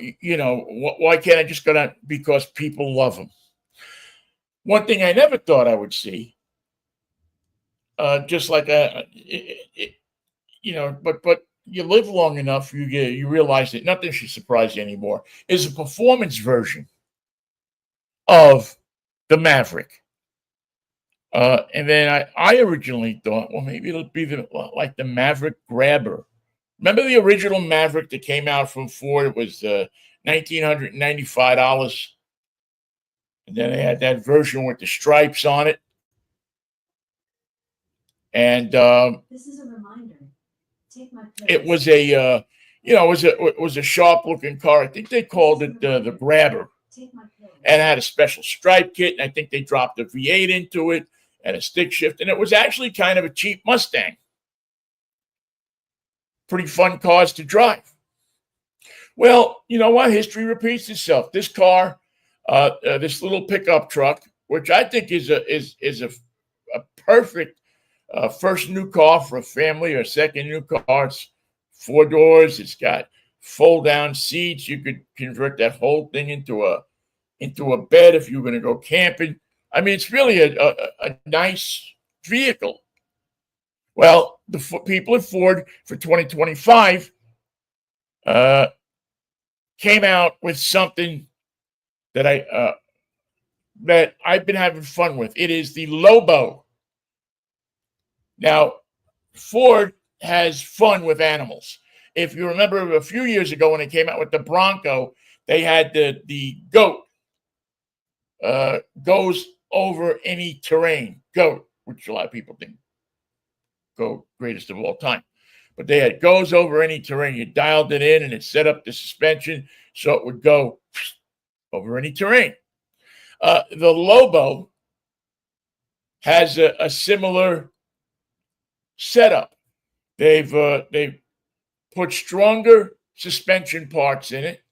why can't I just go down? Because people love them. One thing I never thought I would see, just like but you live long enough, you realize that nothing should surprise you anymore, is a performance version of the Maverick. And then I originally thought, well, maybe it'll be like the Maverick Grabber. Remember the original Maverick that came out from Ford? It was $1,995. And then they had that version with the stripes on it. And this is a reminder. Take my place. It was it was a sharp looking car. I think they called it the Grabber. Take my place. And it had a special stripe kit, and I think they dropped a V8 into it and a stick shift, and it was actually kind of a cheap Mustang. Pretty fun cars to drive. Well, you know what? History repeats itself. This car, this little pickup truck, which I think is a perfect first new car for a family, or second new car. It's 4 doors. It's got fold down seats. You could convert that whole thing into a bed if you're going to go camping. I mean, it's really a nice vehicle. Well, the people at Ford for 2025 came out with something that I've been having fun with. It is the Lobo. Now, Ford has fun with animals. if you remember a few years ago when they came out with the Bronco, they had the GOAT, goes over any terrain. GOAT, which a lot of people think GOAT, greatest of all time. But they had goes over any terrain. You dialed it in and it set up the suspension so it would go over any terrain. The Lobo has a similar setup. They've put stronger suspension parts in it,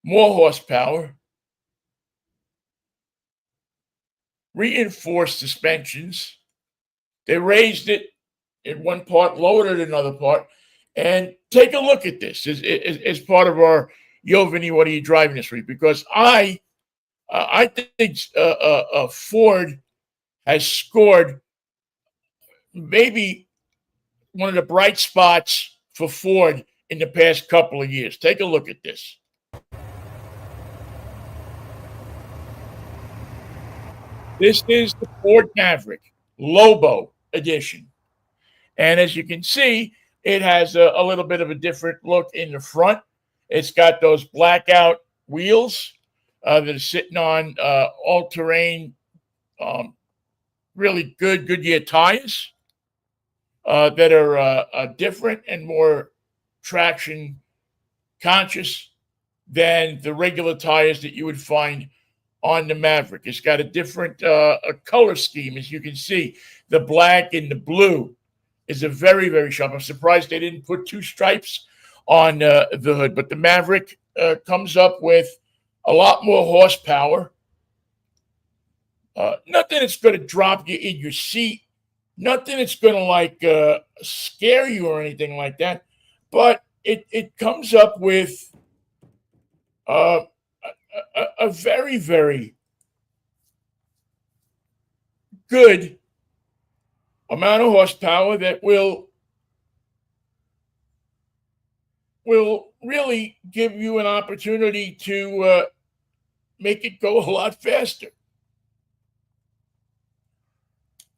more horsepower, reinforced suspensions. They raised it in one part, lowered it in another part, and take a look at this as part of our Yo, Vinnie, what are you driving this week? Because I think Ford has scored maybe one of the bright spots for Ford in the past couple of years. Take a look at this. This is the Ford Maverick Lobo edition. And as you can see, it has a little bit of a different look in the front. It's got those blackout wheels that are sitting on all-terrain, really good Goodyear tires that are different and more traction conscious than the regular tires that you would find on the Maverick. It's got a different color scheme, as you can see. The black and the blue is a very, very sharp. I'm surprised they didn't put two stripes on the hood. But the Maverick comes up with a lot more horsepower. Nothing that's going to drop you in your seat. Nothing that's going to scare you or anything like that. But it comes up with a very, very good amount of horsepower that will really give you an opportunity to make it go a lot faster.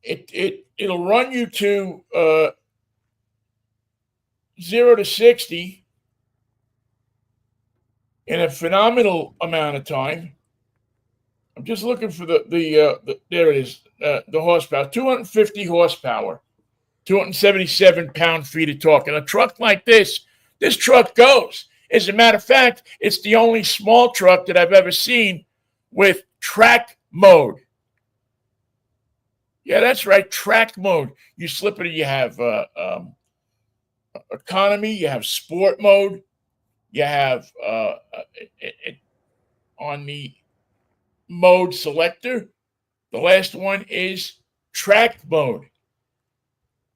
It'll run you to 0 to 60 in a phenomenal amount of time. I'm just looking for the there it is, the horsepower, 250 horsepower, 277 pound-feet of torque. And a truck like this truck goes. As a matter of fact, it's the only small truck that I've ever seen with track mode. Yeah, that's right, track mode. You slip it, you have economy, you have sport mode, you have on the mode selector, the last one is track mode.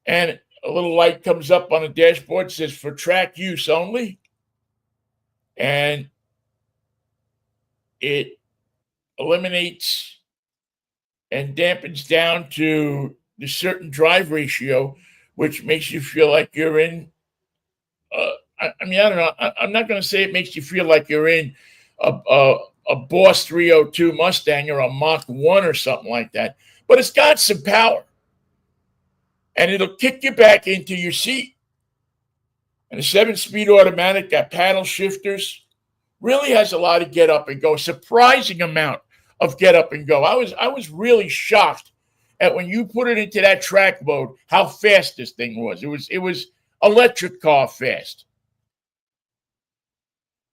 And a little light comes up on the dashboard, says for track use only. And it eliminates and dampens down to the certain drive ratio, which makes you feel like you're in, I don't know. I'm not going to say it makes you feel like you're in a Boss 302 Mustang or a Mach 1 or something like that. But it's got some power. And it'll kick you back into your seat. And the 7-speed automatic, got paddle shifters, really has a lot of get up and go, a surprising amount of get up and go. I was really shocked at when you put it into that track mode, how fast this thing was. It was electric car fast.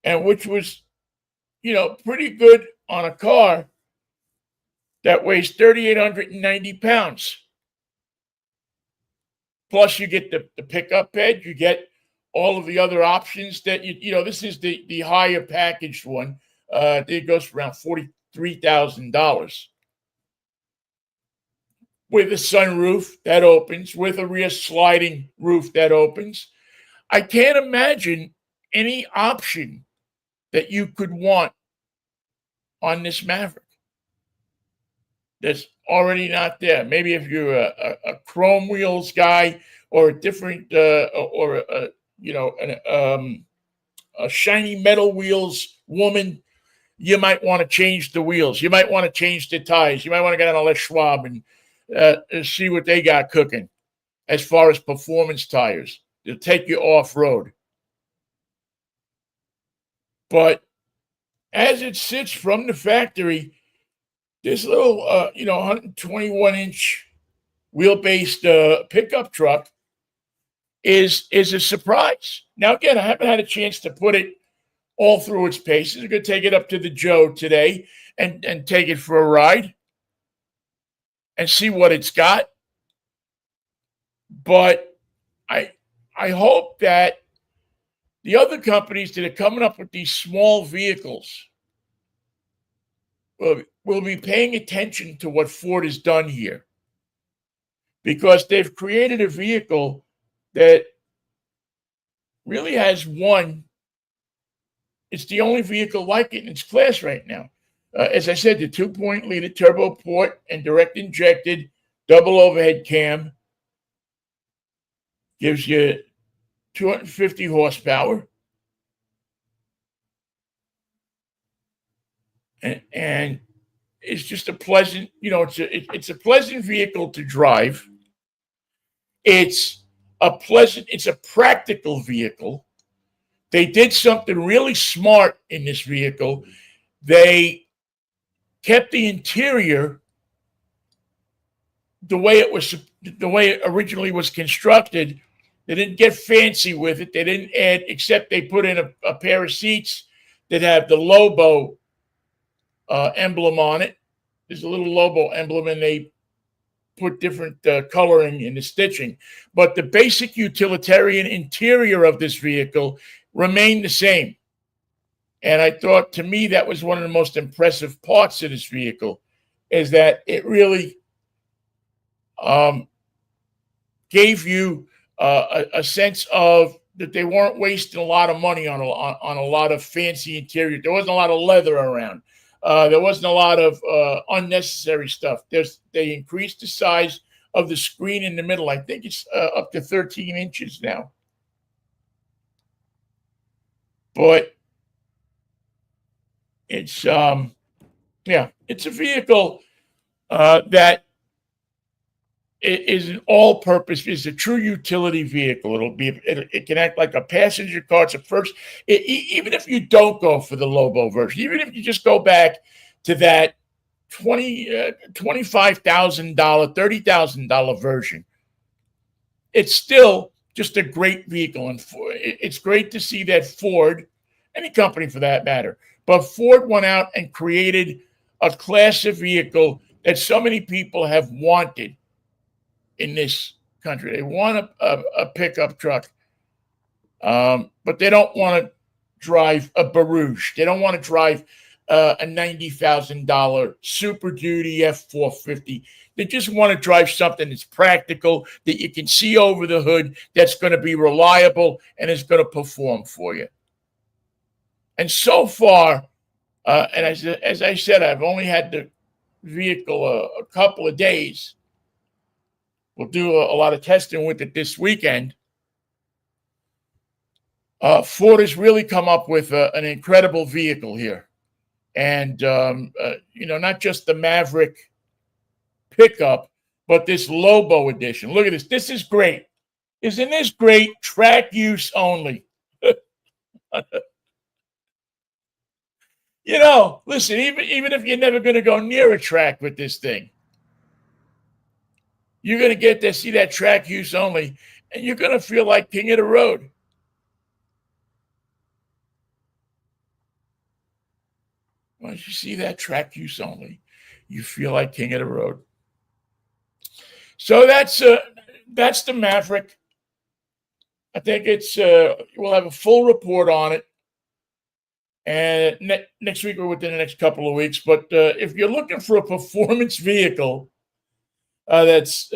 And which was, pretty good on a car that weighs 3,890 pounds. Plus, you get the pickup bed. You get all of the other options that this is the higher packaged one. It goes for around $43,000 with a sunroof that opens, with a rear sliding roof that opens. I can't imagine any option that you could want on this Maverick that's already not there. Maybe if you're a chrome wheels guy or a different a shiny metal wheels woman, you might want to change the wheels. You might want to change the tires. You might want to get on a Les Schwab and see what they got cooking as far as performance tires. They'll take you off-road. But as it sits from the factory, this little, 121-inch wheel-based pickup truck is a surprise. Now, again, I haven't had a chance to put it all through its paces. I'm going to take it up to the Joe today and take it for a ride and see what it's got. But I hope that the other companies that are coming up with these small vehicles will be paying attention to what Ford has done here, because they've created a vehicle that really has one. It's the only vehicle like it in its class right now. As I said, the 2.0-liter turbo port and direct injected double overhead cam gives you 250 horsepower. And it's just a pleasant, it's a pleasant vehicle to drive. It's a practical vehicle. They did something really smart in this vehicle. They kept the interior the way it originally was constructed. They didn't get fancy with it. They didn't add, except they put in a pair of seats that have the Lobo emblem on it. There's a little Lobo emblem, and they put different coloring in the stitching. But the basic utilitarian interior of this vehicle remained the same. And I thought, to me, that was one of the most impressive parts of this vehicle, is that it really gave you a sense of that they weren't wasting a lot of money on a lot of fancy interior. There wasn't a lot of leather around. There wasn't a lot of unnecessary stuff. They increased the size of the screen in the middle. I think it's up to 13 inches now. But it's it's a vehicle that is an all-purpose. It's a true utility vehicle. It can act like a passenger car. It's a first. Even if you don't go for the Lobo version, even if you just go back to that $25,000, $30,000 version, it's still just a great vehicle. And it's great to see that Ford, any company for that matter, but Ford went out and created a class of vehicle that so many people have wanted in this country. They want a pickup truck, but they don't want to drive a Barouche. They don't want to drive a $90,000 Super Duty F450. They just want to drive something that's practical, that you can see over the hood, that's going to be reliable, and is going to perform for you. And so far, and as I said, I've only had the vehicle a couple of days. We'll do a lot of testing with it this weekend. Ford has really come up with an incredible vehicle here. And, not just the Maverick pickup, but this Lobo edition. Look at this. This is great. Isn't this great? Track use only. Listen, even if you're never going to go near a track with this thing, you're going to get to see that track use only, and you're going to feel like king of the road. Once you see that track use only, you feel like king of the road. So that's the Maverick. I think we'll have a full report on it, and next week or within the next couple of weeks. But if you're looking for a performance vehicle that's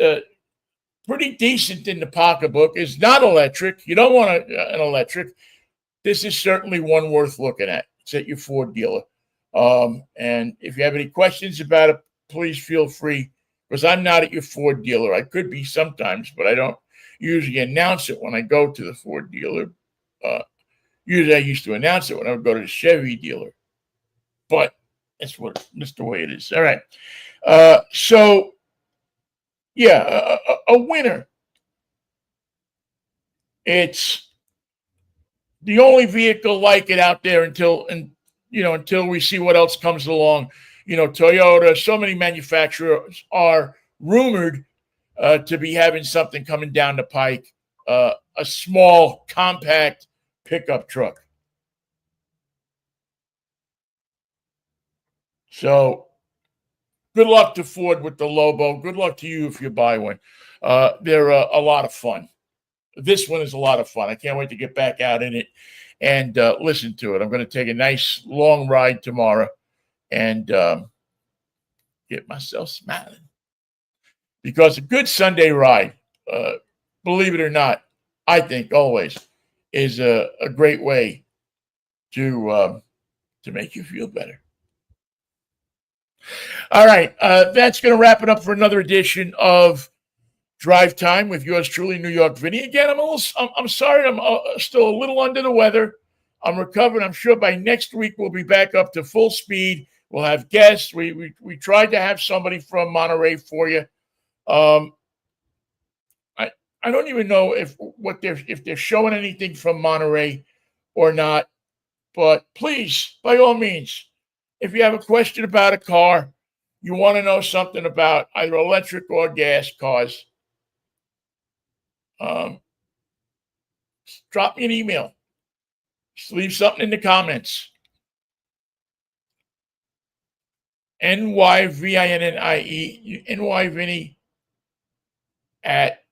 pretty decent in the pocketbook, is not electric, you don't want an electric, this is certainly one worth looking at. It's at your Ford dealer. And if you have any questions about it, please feel free, because I'm not at your Ford dealer. I could be sometimes, but I don't usually announce it when I go to the Ford dealer. Usually I used to announce it when I would go to the Chevy dealer. But that's the way it is. All right. A winner. It's the only vehicle like it out there until we see what else comes along. Toyota, so many manufacturers are rumored to be having something coming down the pike, a small, compact pickup truck. So good luck to Ford with the Lobo. Good luck to you if you buy one. They're a lot of fun. This one is a lot of fun. I can't wait to get back out in it and listen to it. I'm going to take a nice long ride tomorrow and get myself smiling. Because a good Sunday ride, believe it or not, I think always is a great way to make you feel better. All right, that's going to wrap it up for another edition of Drive Time with yours truly, New York Vinnie. Again, I'm sorry, I'm still a little under the weather. I'm recovering. I'm sure by next week we'll be back up to full speed. We'll have guests. We tried to have somebody from Monterey for you. I don't even know if they're showing anything from Monterey or not. But please, by all means, if you have a question about a car, you want to know something about either electric or gas cars, drop me an email. Just leave something in the comments. NYVINNIE at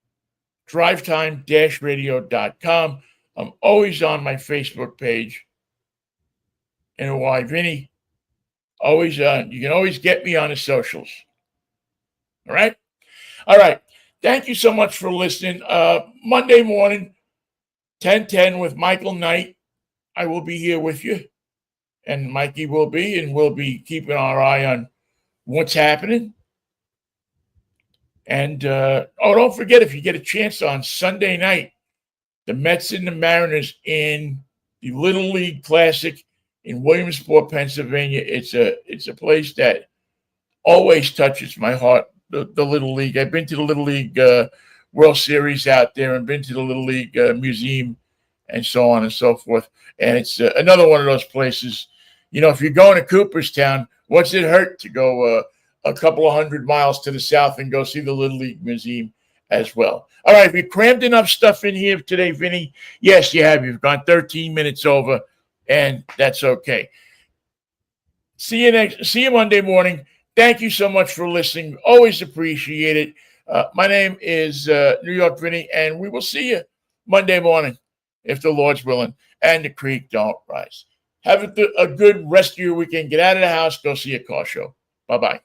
drivetime-radio.com. I'm always on my Facebook page. NYVinnie. Always you can always get me on the socials. All right? All right. Thank you so much for listening. Monday morning, 10:10 with Michael Knight. I will be here with you. And Mikey will be, and we'll be keeping our eye on what's happening. And don't forget, if you get a chance on Sunday night, the Mets and the Mariners in the Little League Classic in Williamsport, Pennsylvania. It's a place that always touches my heart. The Little League. I've been to the Little League World Series out there, and been to the Little League Museum, and so on and so forth. And it's another one of those places. If you're going to Cooperstown, what's it hurt to go a couple of 100 miles to the south and go see the Little League Museum as well? All right, we crammed enough stuff in here today, Vinnie. Yes, you have. You've gone 13 minutes over, and that's okay. See you Monday morning. Thank you so much for listening. Always appreciate it. My name is New York Vinnie, and we will see you Monday morning, if the Lord's willing, and the creek don't rise. Have a good rest of your weekend. Get out of the house. Go see a car show. Bye-bye.